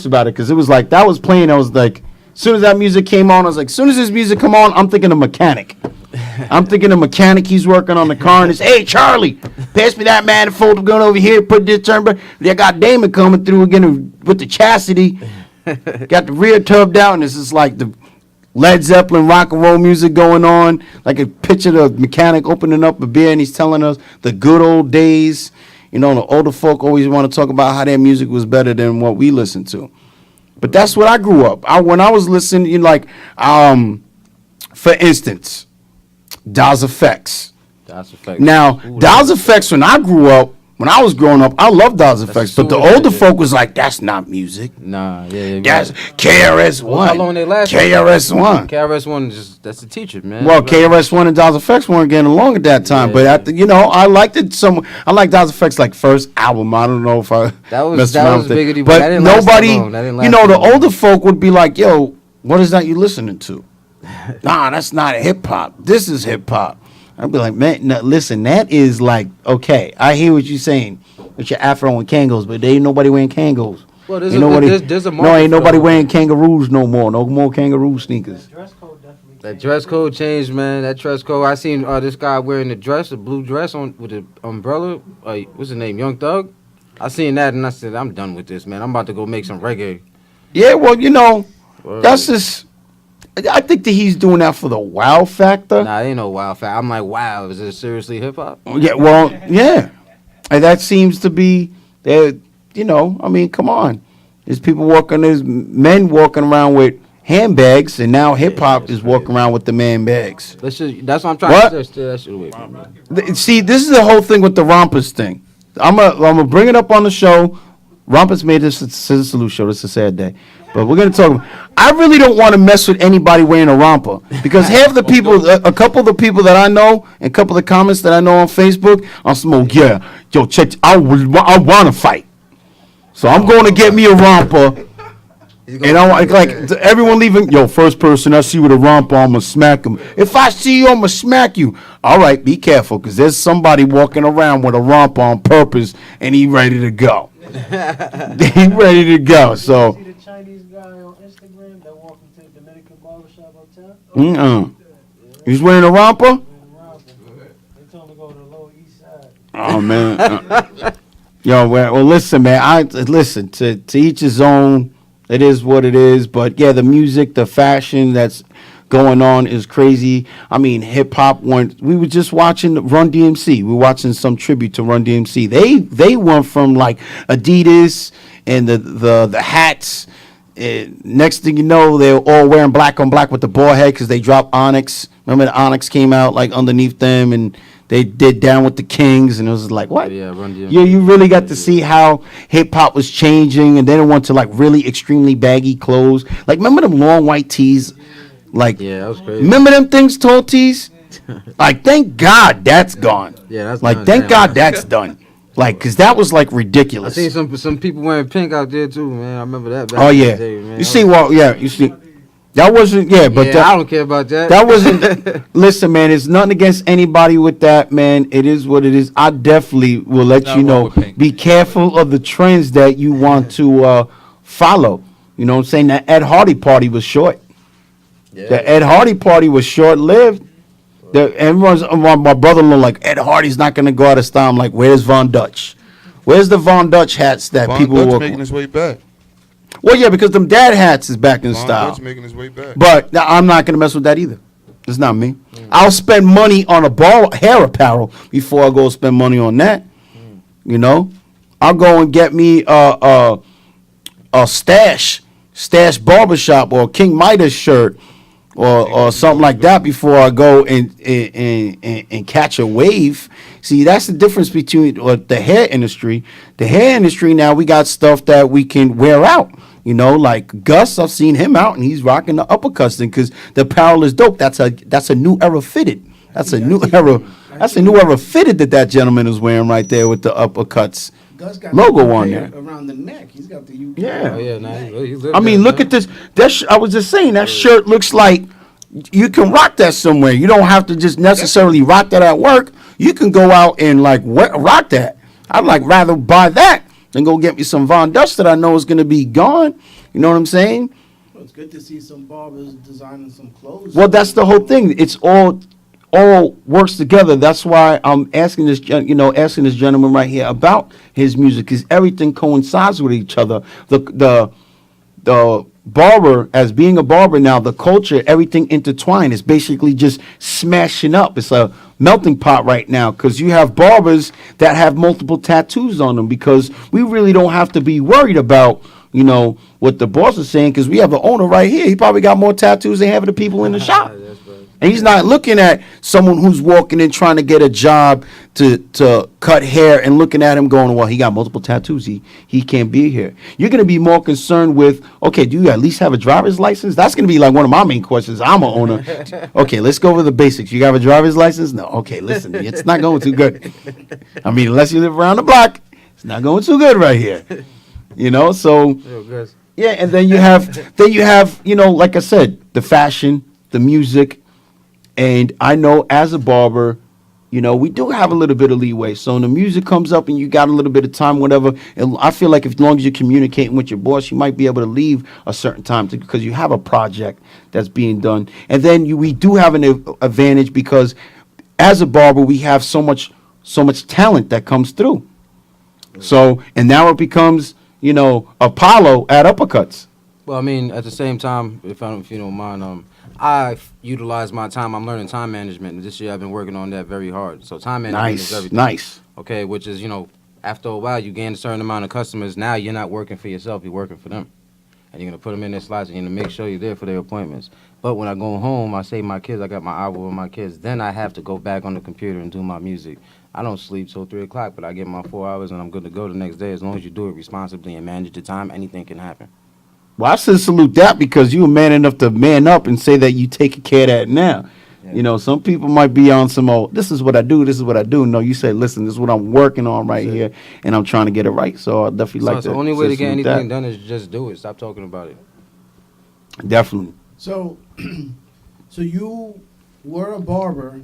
about it, because it was like, that was playing, I was like, as soon as that music came on, I was like, as soon as this music come on, I'm thinking of mechanic. He's working on the car, and it's, hey, Charlie, pass me that manifold, going over here, put this turn. They got Damon coming through again with the chastity. Got the rear tub out, and it's just like the Led Zeppelin rock and roll music going on. Like a picture of the mechanic opening up a beer, and he's telling us the good old days. You know, the older folk always want to talk about how their music was better than what we listened to. But that's what I grew up. When I was listening, you know, like, for instance, Daz Effects. Now, Daz Effects, when I grew up, when I was growing up, I loved Daz Effects, but the older folk was like, that's not music. Nah, yeah. That's KRS-One. Well, how long they last? KRS-One. KRS-One that's a teacher, man. Well, KRS-One and Daz Effects weren't getting along at that time, but I liked it. I like Daz Effects like first album. I don't know if I that was biggity, but that didn't nobody, last that you know, the older folk would be like, yo, what is that you listening to? Nah, that's not hip hop. This is hip hop. I'd be like, man, no, listen, that is like, okay, I hear what you're saying with your afro and Kangos, but there ain't nobody wearing Kangos. Well, there's a market. No, ain't nobody wearing kangaroos no more. No more kangaroo sneakers. That dress code changed, man. That dress code. I seen this guy wearing a blue dress on with an umbrella. What's his name? Young Thug. I seen that and I said, I'm done with this, man. I'm about to go make some reggae. Yeah, well, you know, that's just. I think that he's doing that for the wow factor. Nah, ain't no wow factor. I'm like, wow, is it seriously hip hop? Yeah, well, yeah. And that seems to be, you know, I mean, come on. There's men walking around with handbags, and now hip hop is walking around with the man bags. That's what I'm trying to steer that shit away from me. See, this is the whole thing with the Rompers thing. I'm gonna bring it up on the show. Rompers made this ScissorSalute show. This is a sad day. But we're going to talk about, I really don't want to mess with anybody wearing a romper, because half the people, a couple of the people that I know, and a couple of the comments that I know on Facebook, I'm smoke, yo, check, I want to fight. So I'm going to get me a romper, and I want, like, everyone leaving, yo, first person I see with a romper, I'm going to smack him. If I see you, I'm going to smack you. All right, be careful, because there's somebody walking around with a romper on purpose, and he ready to go. He ready to go, so. Chinese guy on Instagram that walked into the Dominican barbershop hotel. He's wearing a romper? They told him to go to the Lower East Side. Oh, man. Yo, well, listen, man. Listen, to each his own. It is what it is. But, yeah, the music, the fashion that's going on is crazy. I mean, hip-hop we were just watching Run DMC. We were watching some tribute to Run DMC. They went from, like, Adidas and the hats. Next thing you know, they're all wearing black on black with the ball head because they dropped Onyx. Remember the Onyx came out like underneath them, and they did Down with the Kings, and it was like, what? Yeah, you really got to see how hip hop was changing, and then it went to like really extremely baggy clothes. Like, remember them long white tees? Like, yeah, that was crazy. Remember them things, tall tees? Like, thank God that's gone. Yeah, that's like, done, thank God that's done. Like, cause that was like ridiculous. I seen some people wearing pink out there too, man. I remember that. Oh yeah, Day, man. you see, well, yeah, you see. That wasn't, yeah, but Yeah, I don't care about that. that wasn't. Listen, man, it's nothing against anybody with that, man. It is what it is. I definitely will let Not you wrong know. with Pink. Be careful of the trends that you want to follow. You know what I'm saying? That Ed Hardy party was short. The Ed Hardy party was short lived. Everyone's my brother-in-law like Ed Hardy's not gonna go out of style. I'm like, where's Von Dutch? Where's the Von Dutch hats that Von people Dutch were? making his way back. Well, yeah, because them dad hats is back in Von style. Dutch making his way back. But I'm not gonna mess with that either. It's not me. I'll spend money on a hair apparel before I go spend money on that. You know, I'll go and get me a stash barbershop or King Midas shirt or something like that before I go and catch a wave. See, that's the difference between the hair industry. The hair industry now, we got stuff that we can wear out. You know, like Gus, I've seen him out and he's rocking the uppercuts because the apparel is dope. That's a new era fitted. That's a new era fitted that gentleman is wearing right there with the uppercuts Gus got logo the on UK there. around the neck. He's got the UK. Yeah. Oh, yeah, nah, he lived I mean, that, look man. at this. I was just saying that shirt looks like you can rock that somewhere. You don't have to just necessarily rock that at work. You can go out and like rock that. I'd like rather buy that than go get me some Von Dutch that I know is going to be gone. You know what I'm saying? Well, it's good to see some barbers designing some clothes. Well, that's the whole thing. It's all works together. That's why I'm asking this gentleman right here about his music, because everything coincides with each other. The barber, as being a barber now, the culture, everything intertwined. It's basically just smashing up. It's a melting pot right now because you have barbers that have multiple tattoos on them because we really don't have to be worried about, what the boss is saying because we have the owner right here. He probably got more tattoos than half of the people in the shop. And he's not looking at someone who's walking in trying to get a job to cut hair and looking at him going, well, he got multiple tattoos. He can't be here. You're going to be more concerned with, okay, do you at least have a driver's license? That's going to be like one of my main questions. I'm an owner. Okay, let's go over the basics. You have a driver's license? No. Okay, listen, it's not going too good. I mean, unless you live around the block, it's not going too good right here. So yeah, and then you have like I said, the fashion, the music. And I know as a barber, we do have a little bit of leeway. So when the music comes up and you got a little bit of time, whatever, and I feel like as long as you're communicating with your boss, you might be able to leave a certain time because you have a project that's being done. And then we do have an advantage because as a barber, we have so much talent that comes through. So, and now it becomes, Apollo at uppercuts. Well, I mean, at the same time, if you don't mind, I utilize my time. I'm learning time management, and this year I've been working on that very hard. So time management is everything. Nice. Okay, which is, after a while, you gain a certain amount of customers. Now you're not working for yourself, you're working for them. And you're going to put them in their slots, and you're going to make sure you're there for their appointments. But when I go home, I say my kids, I got my hour with my kids. Then I have to go back on the computer and do my music. I don't sleep till 3 o'clock, but I get my 4 hours, and I'm good to go the next day. As long as you do it responsibly and manage the time, anything can happen. Well, I should salute that because you were man enough to man up and say that you taking care of that now. Yeah. Some people might be on some this is what I do, this is what I do. No, you say, listen, this is what I'm working on right here, and I'm trying to get it right. So I definitely like that. So the only way to get anything done is just do it. Stop talking about it. Definitely. So, so you were a barber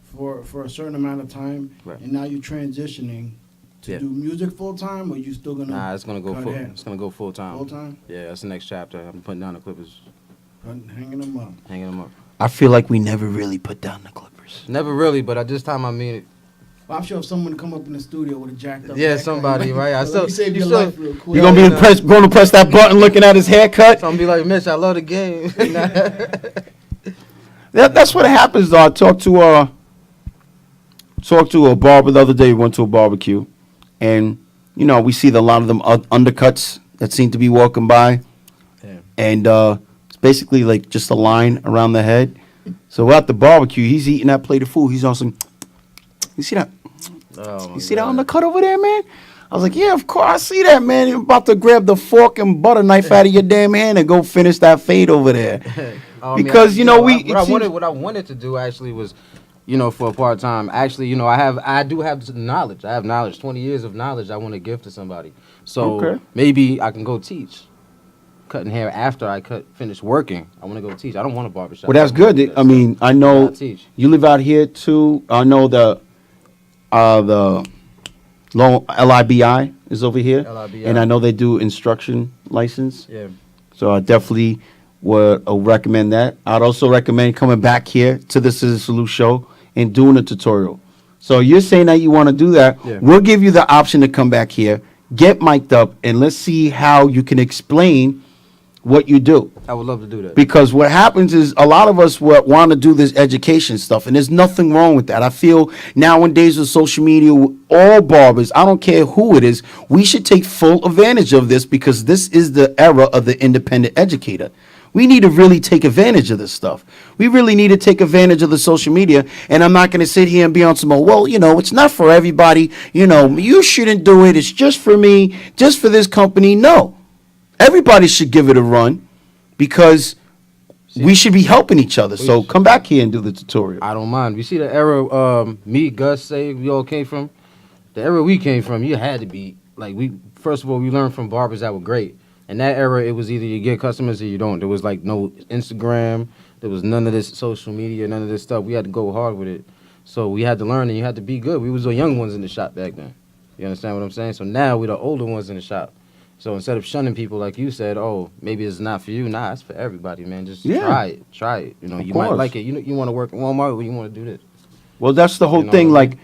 for a certain amount of time, right, and now you're transitioning to do music full time, or you still gonna? Nah, it's gonna go full. It's gonna go full time. Full time. Yeah, that's the next chapter. I'm putting down the clippers. Hanging them up. Hanging them up. I feel like we never really put down the clippers. Never really, but at this time I mean it. Well, I'm sure if someone come up in the studio with a jacked up. Yeah, somebody, right? I still save your life real quick. You're gonna be going to press that button, looking at his haircut. So I'm gonna be like, Mitch, I love the game. That's what happens, though. I talked to a barber the other day. We went to a barbecue, and we see a lot of them undercuts that seem to be walking by, and it's basically like just a line around the head. So we're at the barbecue. He's eating that plate of food. He's on some. You see that? You see that undercut over there, man? I was like, yeah, of course, I see that, man. You're about to grab the fork and butter knife out of your damn hand and go finish that fade over there. Because what I wanted to do actually was, for a part time. Actually, I do have knowledge. I have knowledge, 20 years of knowledge. I want to give to somebody. So maybe I can go teach. cutting hair after I finished working. I want to go teach. I don't want a barbershop. Well, that's good. I mean, I know teach. you live out here too. I know the LIBI is over here, LIBI. and I know they do instruction license. Yeah. So I definitely would recommend that. I'd also recommend coming back here to the Scissor Salute show and doing a tutorial. So you're saying that you want to do that. Yeah. We'll give you the option to come back here, get mic'd up, and let's see how you can explain what you do. I would love to do that. Because what happens is a lot of us want to do this education stuff, and there's nothing wrong with that. I feel nowadays with social media, all barbers, I don't care who it is, we should take full advantage of this because this is the era of the independent educator. We need to really take advantage of this stuff. We really need to take advantage of the social media, and I'm not going to sit here and be on some, well, you know, it's not for everybody. You know, you shouldn't do it. It's just for me, just for this company. No. Everybody should give it a run because we should be helping each other. So come back here and do the tutorial. I don't mind. You see the era me, Gus, say we all came from? The era we came from, you had to be, like, first of all, we learned from barbers that were great. In that era, it was either you get customers or you don't. There was, like, no Instagram. There was none of this social media, none of this stuff. We had to go hard with it. So we had to learn, and you had to be good. We was the young ones in the shop back then. You understand what I'm saying? So now we're the older ones in the shop. So instead of shunning people, like you said, oh, maybe it's not for you. Nah, it's for everybody, man. Just try it. You know, you might like it. You want to work at Walmart, or you want to do this. Well, that's the whole thing. Like,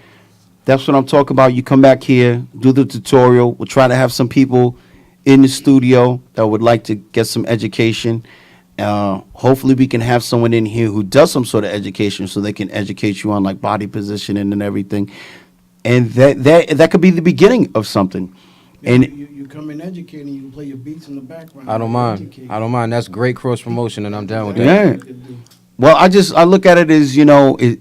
that's what I'm talking about. You come back here, do the tutorial. We'll try to have some people in the studio that would like to get some education. Hopefully we can have someone in here who does some sort of education so they can educate you on like body positioning and everything. And that could be the beginning of something. And you come in educating, you can play your beats in the background. I don't mind. That's great cross promotion, and I'm down with that. yeah. Well, I look at it as, you know, it's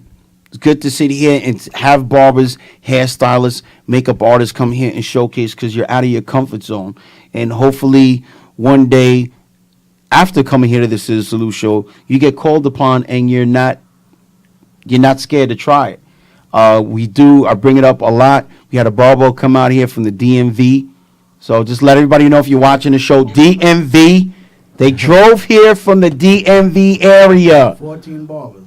good to sit here and have barbers, hairstylists, makeup artists come here and showcase because you're out of your comfort zone. And hopefully one day after coming here to the Scissor Salute show, you get called upon and you're not scared to try it. I bring it up a lot. We had a barber come out here from the DMV. So just let everybody know if you're watching the show, DMV. They drove here from the DMV area. 14 barbers.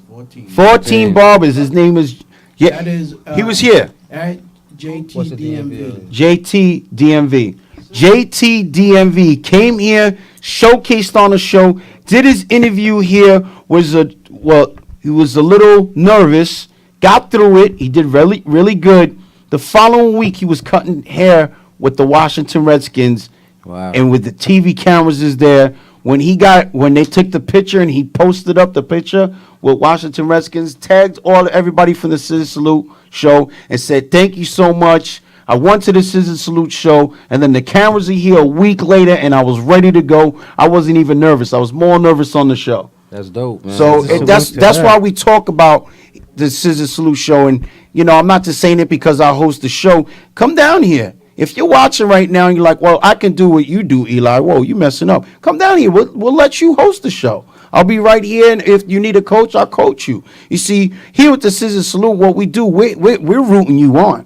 14 barbers. His name is, That is, he was here. At JTDMV. JTDMV. JTDMV came here, showcased on the show, did his interview here, he was a little nervous, got through it, he did really, really good. The following week, he was cutting hair with the Washington Redskins, and with the TV cameras is there. When they took the picture and he posted up the picture with Washington Redskins, tagged everybody from the Scissor Salute show and said, "Thank you so much. I went to the Scissor Salute show, and then the cameras are here a week later, and I was ready to go. I wasn't even nervous. I was more nervous on the show." That's dope, man. So that's why we talk about the Scissor Salute show. And, you know, I'm not just saying it because I host the show. Come down here. If you're watching right now and you're like, well, I can do what you do, Eli. Whoa, you messing up. Come down here. We'll let you host the show. I'll be right here, and if you need a coach, I'll coach you. You see, here with the Scissor Salute, what we do, we're rooting you on.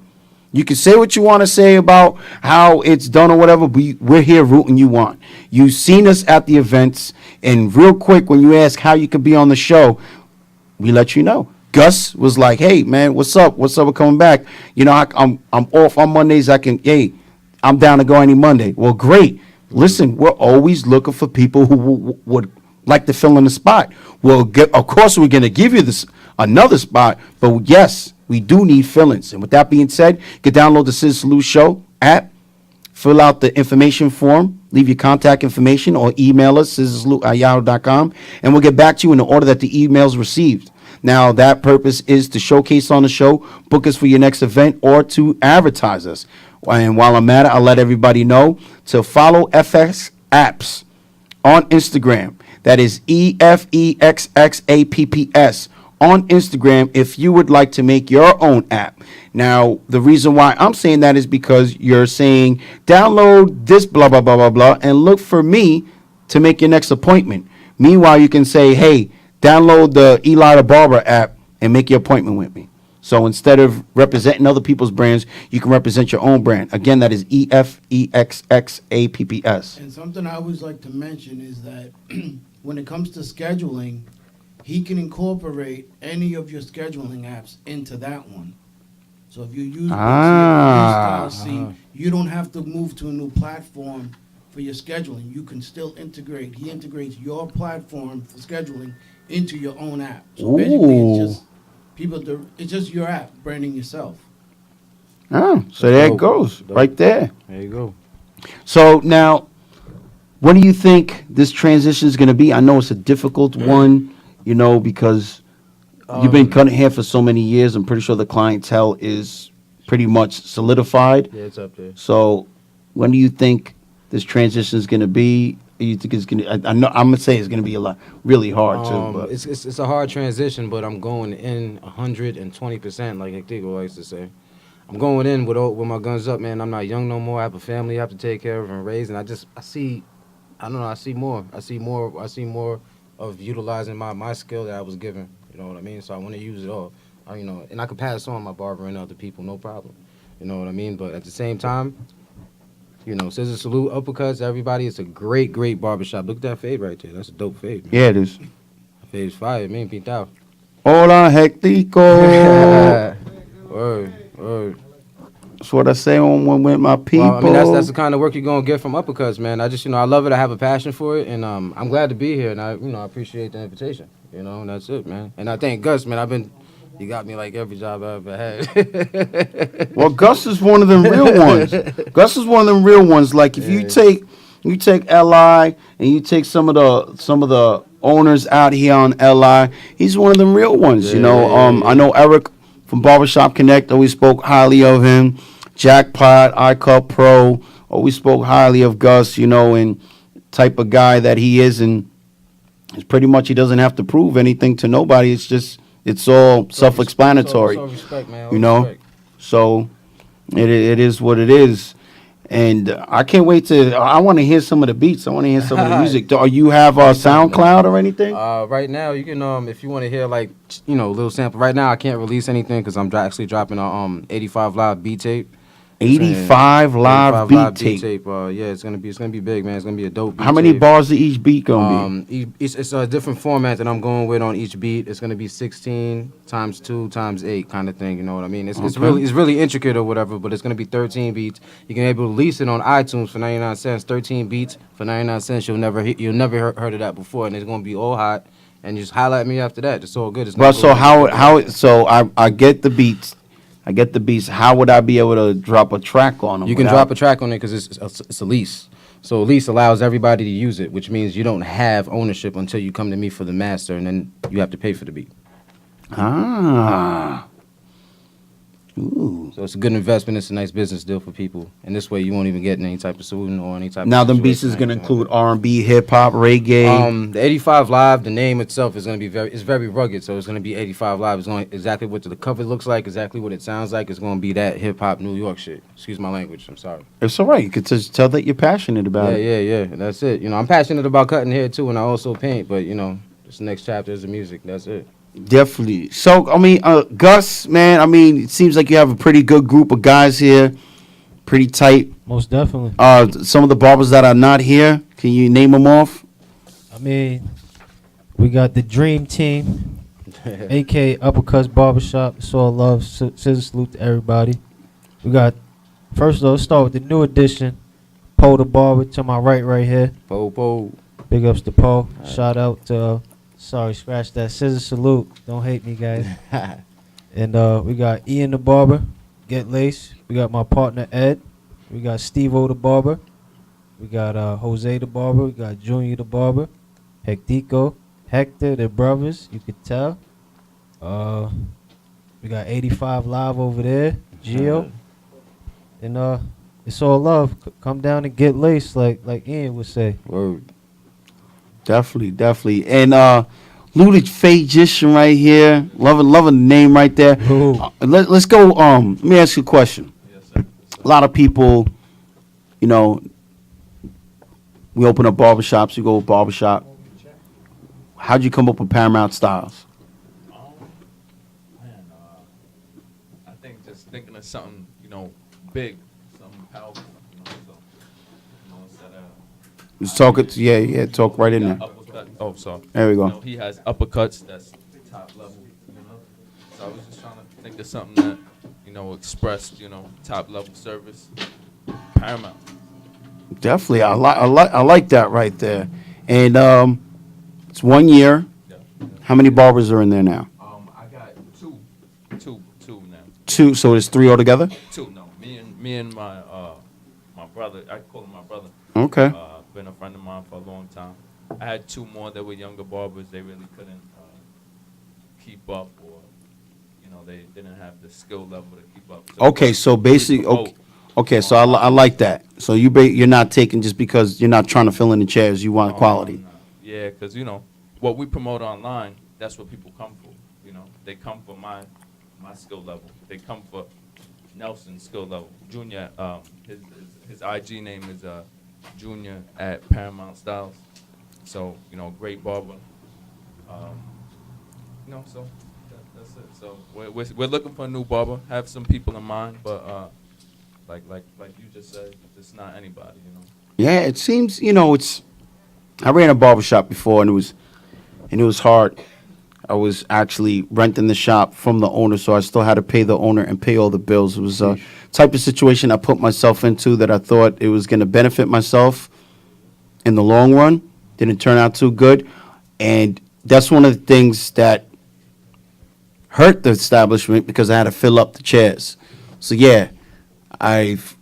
You can say what you want to say about how it's done or whatever, but we're here rooting you on. You've seen us at the events, and real quick, when you ask how you could be on the show, we let you know. Gus was like, "Hey, man, what's up? What's up with coming back? You know, I'm off on Mondays. I'm down to go any Monday." Well, great. Listen, we're always looking for people who would like to fill in the spot. Of course, we're going to give you another spot, but yes, we do need fill-ins. And with that being said, you can download the Scissor Salute show app, fill out the information form, leave your contact information, or email us, scissorsalute@yahoo.com, and we'll get back to you in the order that the email's received. Now, that purpose is to showcase on the show, book us for your next event, or to advertise us. And while I'm at it, I'll let everybody know to follow FX Apps on Instagram. That is EFEXXAPPS on Instagram if you would like to make your own app. Now, the reason why I'm saying that is because you're saying, download this blah, blah, blah, blah, blah, and look for me to make your next appointment. Meanwhile, you can say, hey, download the Eli the Barber app and make your appointment with me. So instead of representing other people's brands, you can represent your own brand. Again, that is EFEXXAPPS. And something I always like to mention is that when it comes to scheduling, he can incorporate any of your scheduling apps into that one. So if you use policy, you don't have to move to a new platform for your scheduling. You can still integrate. He integrates your platform for scheduling into your own app. So basically, it's just your app branding yourself. Oh, so there it goes, right there. There you go. So now, what do you think this transition is going to be? I know it's a difficult one, because you've been cutting hair for so many years. I'm pretty sure the clientele is pretty much solidified. Yeah, it's up there. So when do you think this transition is going to be? You think it's going to? I know I'm going to say it's going to be really hard too. But It's a hard transition, but I'm going in 120%, like Hectigo likes to say. I'm going in with my guns up, man. I'm not young no more. I have a family I have to take care of and raise, and I see more. I see more of utilizing my skill that I was given. You know what I mean? So I want to use it all. And I can pass on my barber and other people, no problem. You know what I mean? But at the same time, ScissorSalute, uppercuts, everybody. It's a great, great barbershop. Look at that fade right there. That's a dope fade, man. yeah, it is. That fade's fire, man. Pintado. Hola, Hectico. Word. That's what I say on with my people. Well, I mean, that's the kind of work you're gonna get from uppercuts, man. I just, I love it. I have a passion for it, and I'm glad to be here, and I appreciate the invitation. And that's it, man. And I thank Gus, man. You got me like every job I ever had. Well, Gus is one of them real ones. Gus is one of them real ones. Like if you take LI and you take some of the owners out here on LI, he's one of them real ones. I know Eric from Barbershop Connect always spoke highly of him. Jackpot, iCup Pro always spoke highly of Gus. And type of guy that he is, and it's pretty much he doesn't have to prove anything to nobody. It's all self-explanatory. All respect, man. Respect. So it is what it is. And I can't wait I want to hear some of the beats. I want to hear some of the music. Do you have SoundCloud or anything? Right now, you can, if you want to hear, a little sample. Right now, I can't release anything because I'm actually dropping a 85 Live beat tape. 85 live beat tape. Yeah, it's gonna be big, man. It's gonna be a dope beat. How many bars of each beat gonna be? It's a different format that I'm going with on each beat. It's gonna be 16 times 2 times 8 kind of thing. You know what I mean? It's really intricate or whatever, but it's gonna be 13 beats. You can able to release it on iTunes for 99 cents. 13 beats for 99 cents. You'll never heard of that before, and it's gonna be all hot. And just highlight me after that. It's all good. I get the beats. I get the beats. How would I be able to drop a track on them? You can drop a track on it because it's a lease. So a lease allows everybody to use it, which means you don't have ownership until you come to me for the master, and then you have to pay for the beat. Ooh. So it's a good investment. It's a nice business deal for people. And this way you won't even get any type of saluting or any type now of... Now, them beats is going to include R&B, hip-hop, reggae. The 85 Live, the name itself is going to be very rugged. So it's going to be 85 Live. It's going exactly what the cover looks like, exactly what it sounds like. It's going to be that hip-hop New York shit. Excuse my language. I'm sorry. It's all right. You could just tell that you're passionate about it. Yeah. That's it. I'm passionate about cutting hair, too, and I also paint. But, this next chapter is the music. That's it. Definitely. So, Gus, man, it seems like you have a pretty good group of guys here. Pretty tight. Most definitely. Some of the barbers that are not here, can you name them off? We got the Dream Team, a.k.a. Uppercuts Barbershop. It's all love. ScissorSalute to everybody. We got, first of all, let's start with the new addition, Poe the Barber to my right here. Poe. Big ups to Poe. Right. Shout out to... Sorry, scratch that. ScissorSalute. Don't hate me, guys. And we got Ian the Barber, Get Lace. We got my partner Ed. We got Steve-O the Barber. We got Jose the Barber. We got Junior the Barber. Hectico, Hector, the brothers. You could tell. We got 85 Live over there. Gio. And it's all love. Come down and get laced, like Ian would say. Word. Definitely. And Ludic Fagician right here. Loving the name right there. Let's go. Let me ask you a question. Yes, sir. A lot of people, we open up barbershops, you go to barbershop. How'd you come up with Paramount Styles? think just thinking of something, big, something powerful, so, instead of. Just talk it. Yeah. Talk right in there. Uppercut. Oh, sorry. There we go. He has uppercuts that's top level, So I was just trying to think of something that, expressed, top level service, paramount. Definitely, I like that right there. And it's 1 year. Yeah. How many barbers are in there now? I got two now. Two. So it's 3 altogether. Two, no. Me and my brother. I call him my brother. Okay. Been a friend of mine for a long time. I had 2 more that were younger barbers. They really couldn't keep up, or they didn't have the skill level to keep up. So Okay. So basically, okay. So I like that. So you're not taking just because you're not trying to fill in the chairs. You want quality. No. Yeah, because what we promote online, that's what people come for. They come for my skill level. They come for Nelson's skill level. Junior, his IG name is Junior at Paramount Styles. So great barber. So that's it. So we're looking for a new barber. Have some people in mind, but like you just said, it's not anybody. Yeah, it seems it's. I ran a barbershop before, and it was hard. I was actually renting the shop from the owner, so I still had to pay the owner and pay all the bills. It was a type of situation I put myself into that I thought it was going to benefit myself in the long run. Didn't turn out too good, and that's one of the things that hurt the establishment because I had to fill up the chairs. So yeah,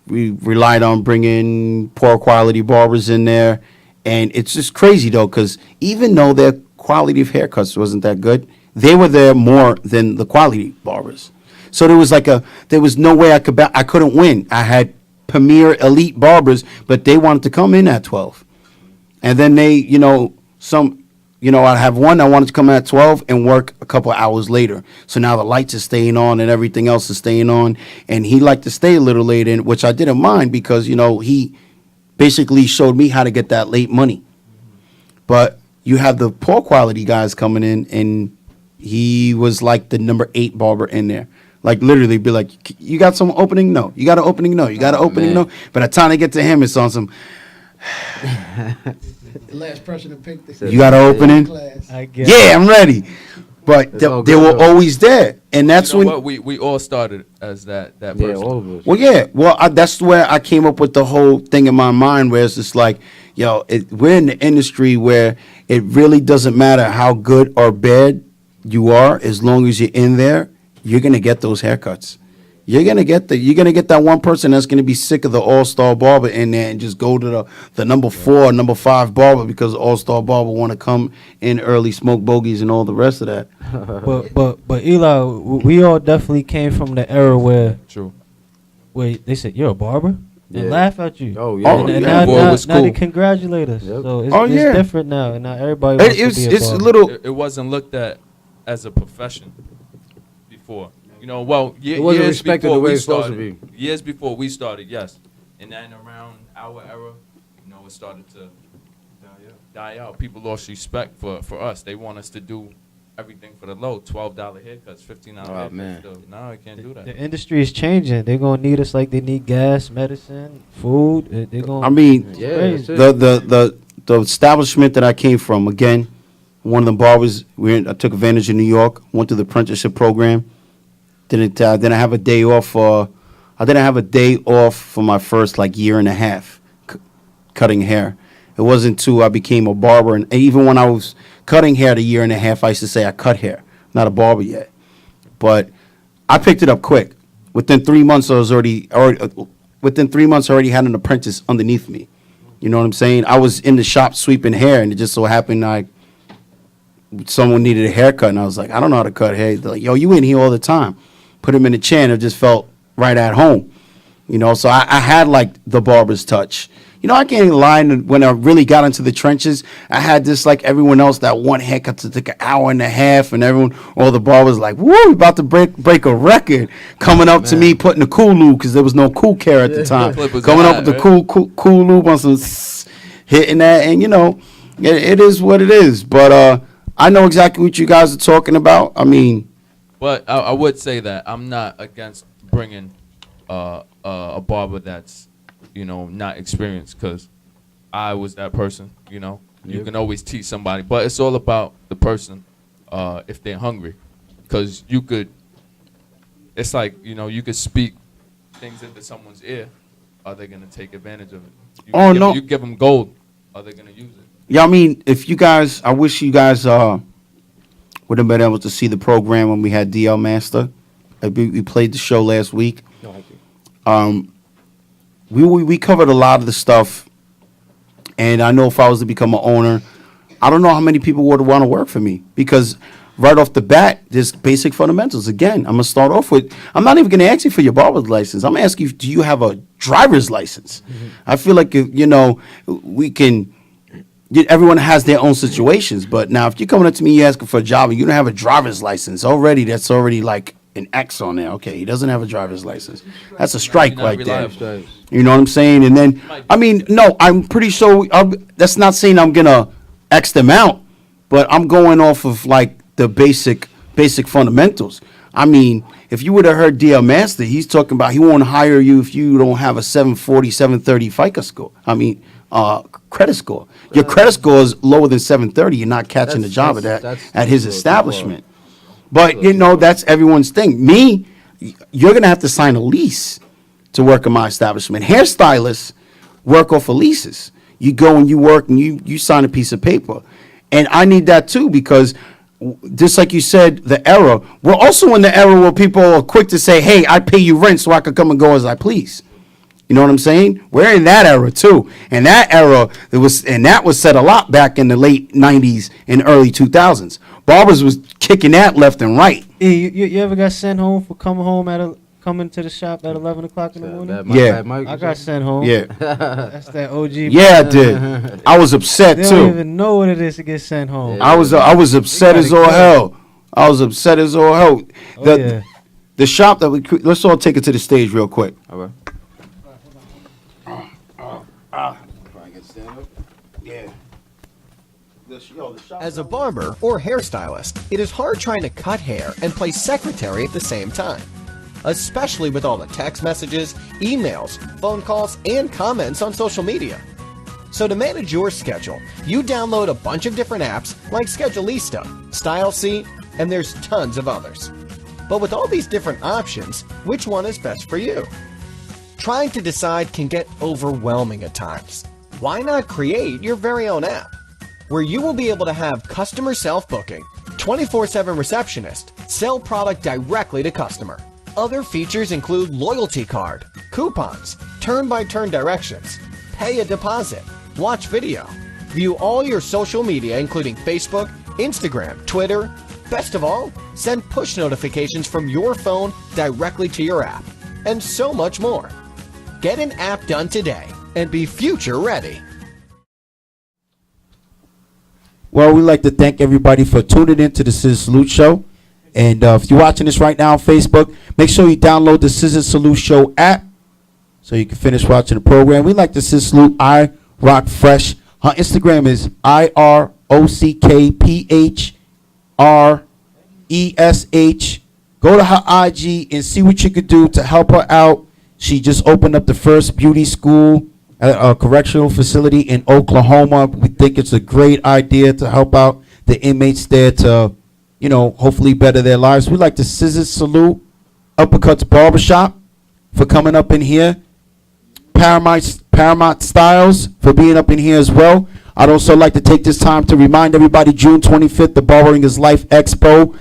we relied on bringing poor quality barbers in there, and it's just crazy though because even though their quality of haircuts wasn't that good, they were there more than the quality barbers. So there was no way I couldn't win. I had premier elite barbers, but they wanted to come in at 12, and then I have one that wanted to come in at 12 and work a couple hours later. So now the lights are staying on and everything else is staying on. And he liked to stay a little later, which I didn't mind because, he basically showed me how to get that late money. But you have the poor quality guys coming in, and he was like the number 8 barber in there. Like literally be like, you got some opening? No. You got an opening? No. You got an opening? No. By the time I get to him, it's on some... The last person to pick the. You got an opening? Yeah, I'm ready. But they were always there, and that's when what? We all started as that person. Yeah, all of us. Well, yeah. Well, that's where I came up with the whole thing in my mind, where it's just like, we're in the industry where it really doesn't matter how good or bad you are, as long as you're in there, you're gonna get those haircuts. You're gonna get that one person that's gonna be sick of the all-star barber in there and just go to the number 4, number 5 barber because the all-star barber want to come in early, smoke bogeys and all the rest of that. But Eli, we all definitely came from the era where True. Where they said you're a barber and laugh at you. Oh yeah. And now they congratulate us. Yep. So it's different now, and now everybody wants to be a barber. A little. It wasn't looked at as a profession before. Well, it wasn't years respected before the way we it's supposed to started. be. Years before we started, yes, and then around our era, it started to die out. People lost respect for us. They want us to do everything for the low, $12 haircuts, $15 haircuts. Man. Still. No, I can't do that. The industry is changing. They're gonna need us like they need gas, medicine, food. They're gonna. I mean, Yeah, the establishment that I came from, again, one of the barbers. I took advantage of New York. Went to the apprenticeship program. Didn't have a day off. I didn't have a day off for my first year and a half cutting hair. It wasn't until I became a barber, and even when I was cutting hair the year and a half, I used to say I cut hair. Not a barber yet, but I picked it up quick. Within 3 months, within 3 months, I already had an apprentice underneath me. You know what I'm saying? I was in the shop sweeping hair, and it just so happened someone needed a haircut, and I was like, I don't know how to cut hair. They're like, yo, you in here all the time. Put him in the chair, and it just felt right at home. So I had the barber's touch. I can't lie. When I really got into the trenches, I had this like everyone else, that one haircut to take an hour and a half, and all the barbers like, woo, we about to break a record. Coming up to me, putting the cool lube, because there was no cool care at the time. Coming up with the cool lube on some hitting that, and it is what it is. But I know exactly what you guys are talking about. I mean, But I would say that I'm not against bringing a barber that's, not experienced, because I was that person. You Yep. can always teach somebody, but it's all about the person if they're hungry, because it's like you could speak things into someone's ear. Are they gonna take advantage of it? You give them gold. Are they gonna use it? Yeah, I mean, I wish you guys would have been able to see the program when we had DL Master. We played the show last week. We covered a lot of the stuff, and I know if I was to become an owner, I don't know how many people would want to work for me, because right off the bat, there's basic fundamentals. Again, I'm gonna start off with, I'm not even gonna ask you for your barber's license. I'm gonna ask you, do you have a driver's license? I feel like we can. Everyone has their own situations, but now if you're coming up to me, you're asking for a job, and you don't have a driver's license already, that's already like an X on there. Okay, he doesn't have a driver's license. That's a strike right there. You know what I'm saying? And then, I mean, no, I'm pretty sure, that's not saying I'm gonna X them out, but I'm going off of like the basic fundamentals. I mean, if you would have heard DL Master, he's talking about he won't hire you if you don't have a 740, 730 FICO score. Credit score. Your credit score is lower than 730. You're not catching the job at his establishment. But that's everyone's thing. Me, you're gonna have to sign a lease to work in my establishment. Hairstylists work off of leases. You go and you work and you sign a piece of paper, and I need that too, because just like you said, the era. We're also in the era where people are quick to say, "Hey, I pay you rent so I can come and go as I please." You know what I'm saying? We're in that era too. And that era, that was said a lot back in the late 90s and early 2000s. Barbers was kicking that left and right. You ever got sent home for coming to the shop at 11 o'clock in the morning? Yeah. I got sent home. Yeah. That's that OG. Yeah, I did. I was upset they too. Don't even know what it is to get sent home. Yeah. I was upset as all hell. The shop that let's all take it to the stage real quick. All right. As a barber or hairstylist, it is hard trying to cut hair and play secretary at the same time, especially with all the text messages, emails, phone calls, and comments on social media. So to manage your schedule, you download a bunch of different apps like Schedulista, StyleSeat, and there's tons of others. But with all these different options, which one is best for you? Trying to decide can get overwhelming at times. Why not create your very own app, where you will be able to have customer self-booking, 24/7 receptionist, sell product directly to customer. Other features include loyalty card, coupons, turn-by-turn directions, pay a deposit, watch video, view all your social media including Facebook, Instagram, Twitter. Best of all, send push notifications from your phone directly to your app, and so much more. Get an app done today and be future ready. Well, we'd like to thank everybody for tuning in to the ScissorSalute Show. And if you're watching this right now on Facebook, make sure you download the ScissorSalute Show app so you can finish watching the program. We like the ScissorSalute I Rock Fresh. Her Instagram is IROCKPHRESH. Go to her IG and see what you could do to help her out. She just opened up the first beauty school at a correctional facility in Oklahoma. We think it's a great idea to help out the inmates there to, hopefully better their lives. We'd like to ScissorSalute Uppercuts Barbershop for coming up in here. Paramount Styles for being up in here as well. I'd also like to take this time to remind everybody, June 25th, the Barbering is Life Expo,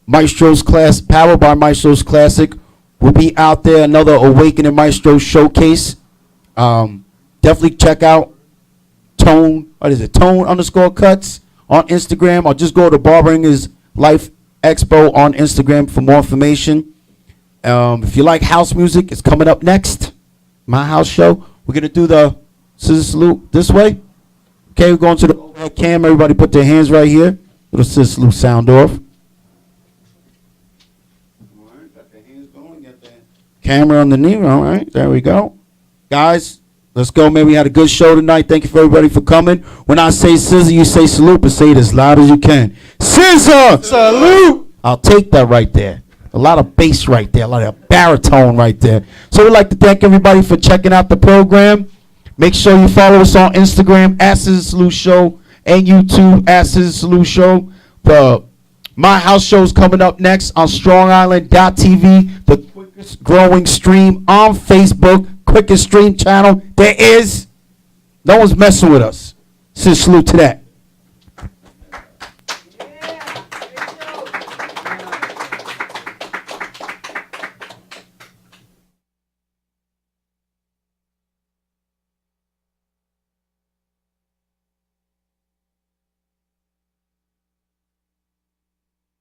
Maestro's Class, powered by Maestro's Classic, will be out there. Another Awakening Maestro showcase. Definitely check out Tone_cuts on Instagram, or just go to Barbering is Life Expo on Instagram for more information. If you like house music, it's coming up next. My house show. We're going to do the ScissorSalute this way. Okay, we're going to the overhead cam. Everybody put their hands right here. Little ScissorSalute sound off. Camera on the knee. All right, there we go. Guys, let's go, man. We had a good show tonight. Thank you for everybody for coming. When I say scissor, you say salute, but say it as loud as you can. Scissor! Salute! I'll take that right there. A lot of bass right there, a lot of baritone right there. So we'd like to thank everybody for checking out the program. Make sure you follow us on Instagram at ScissorSalute Show and YouTube at ScissorSalute Show. The My House show is coming up next on StrongIsland.tv, the quickest growing stream on Facebook, quickest stream channel there is. No one's messing with us. ScissorSalute to that.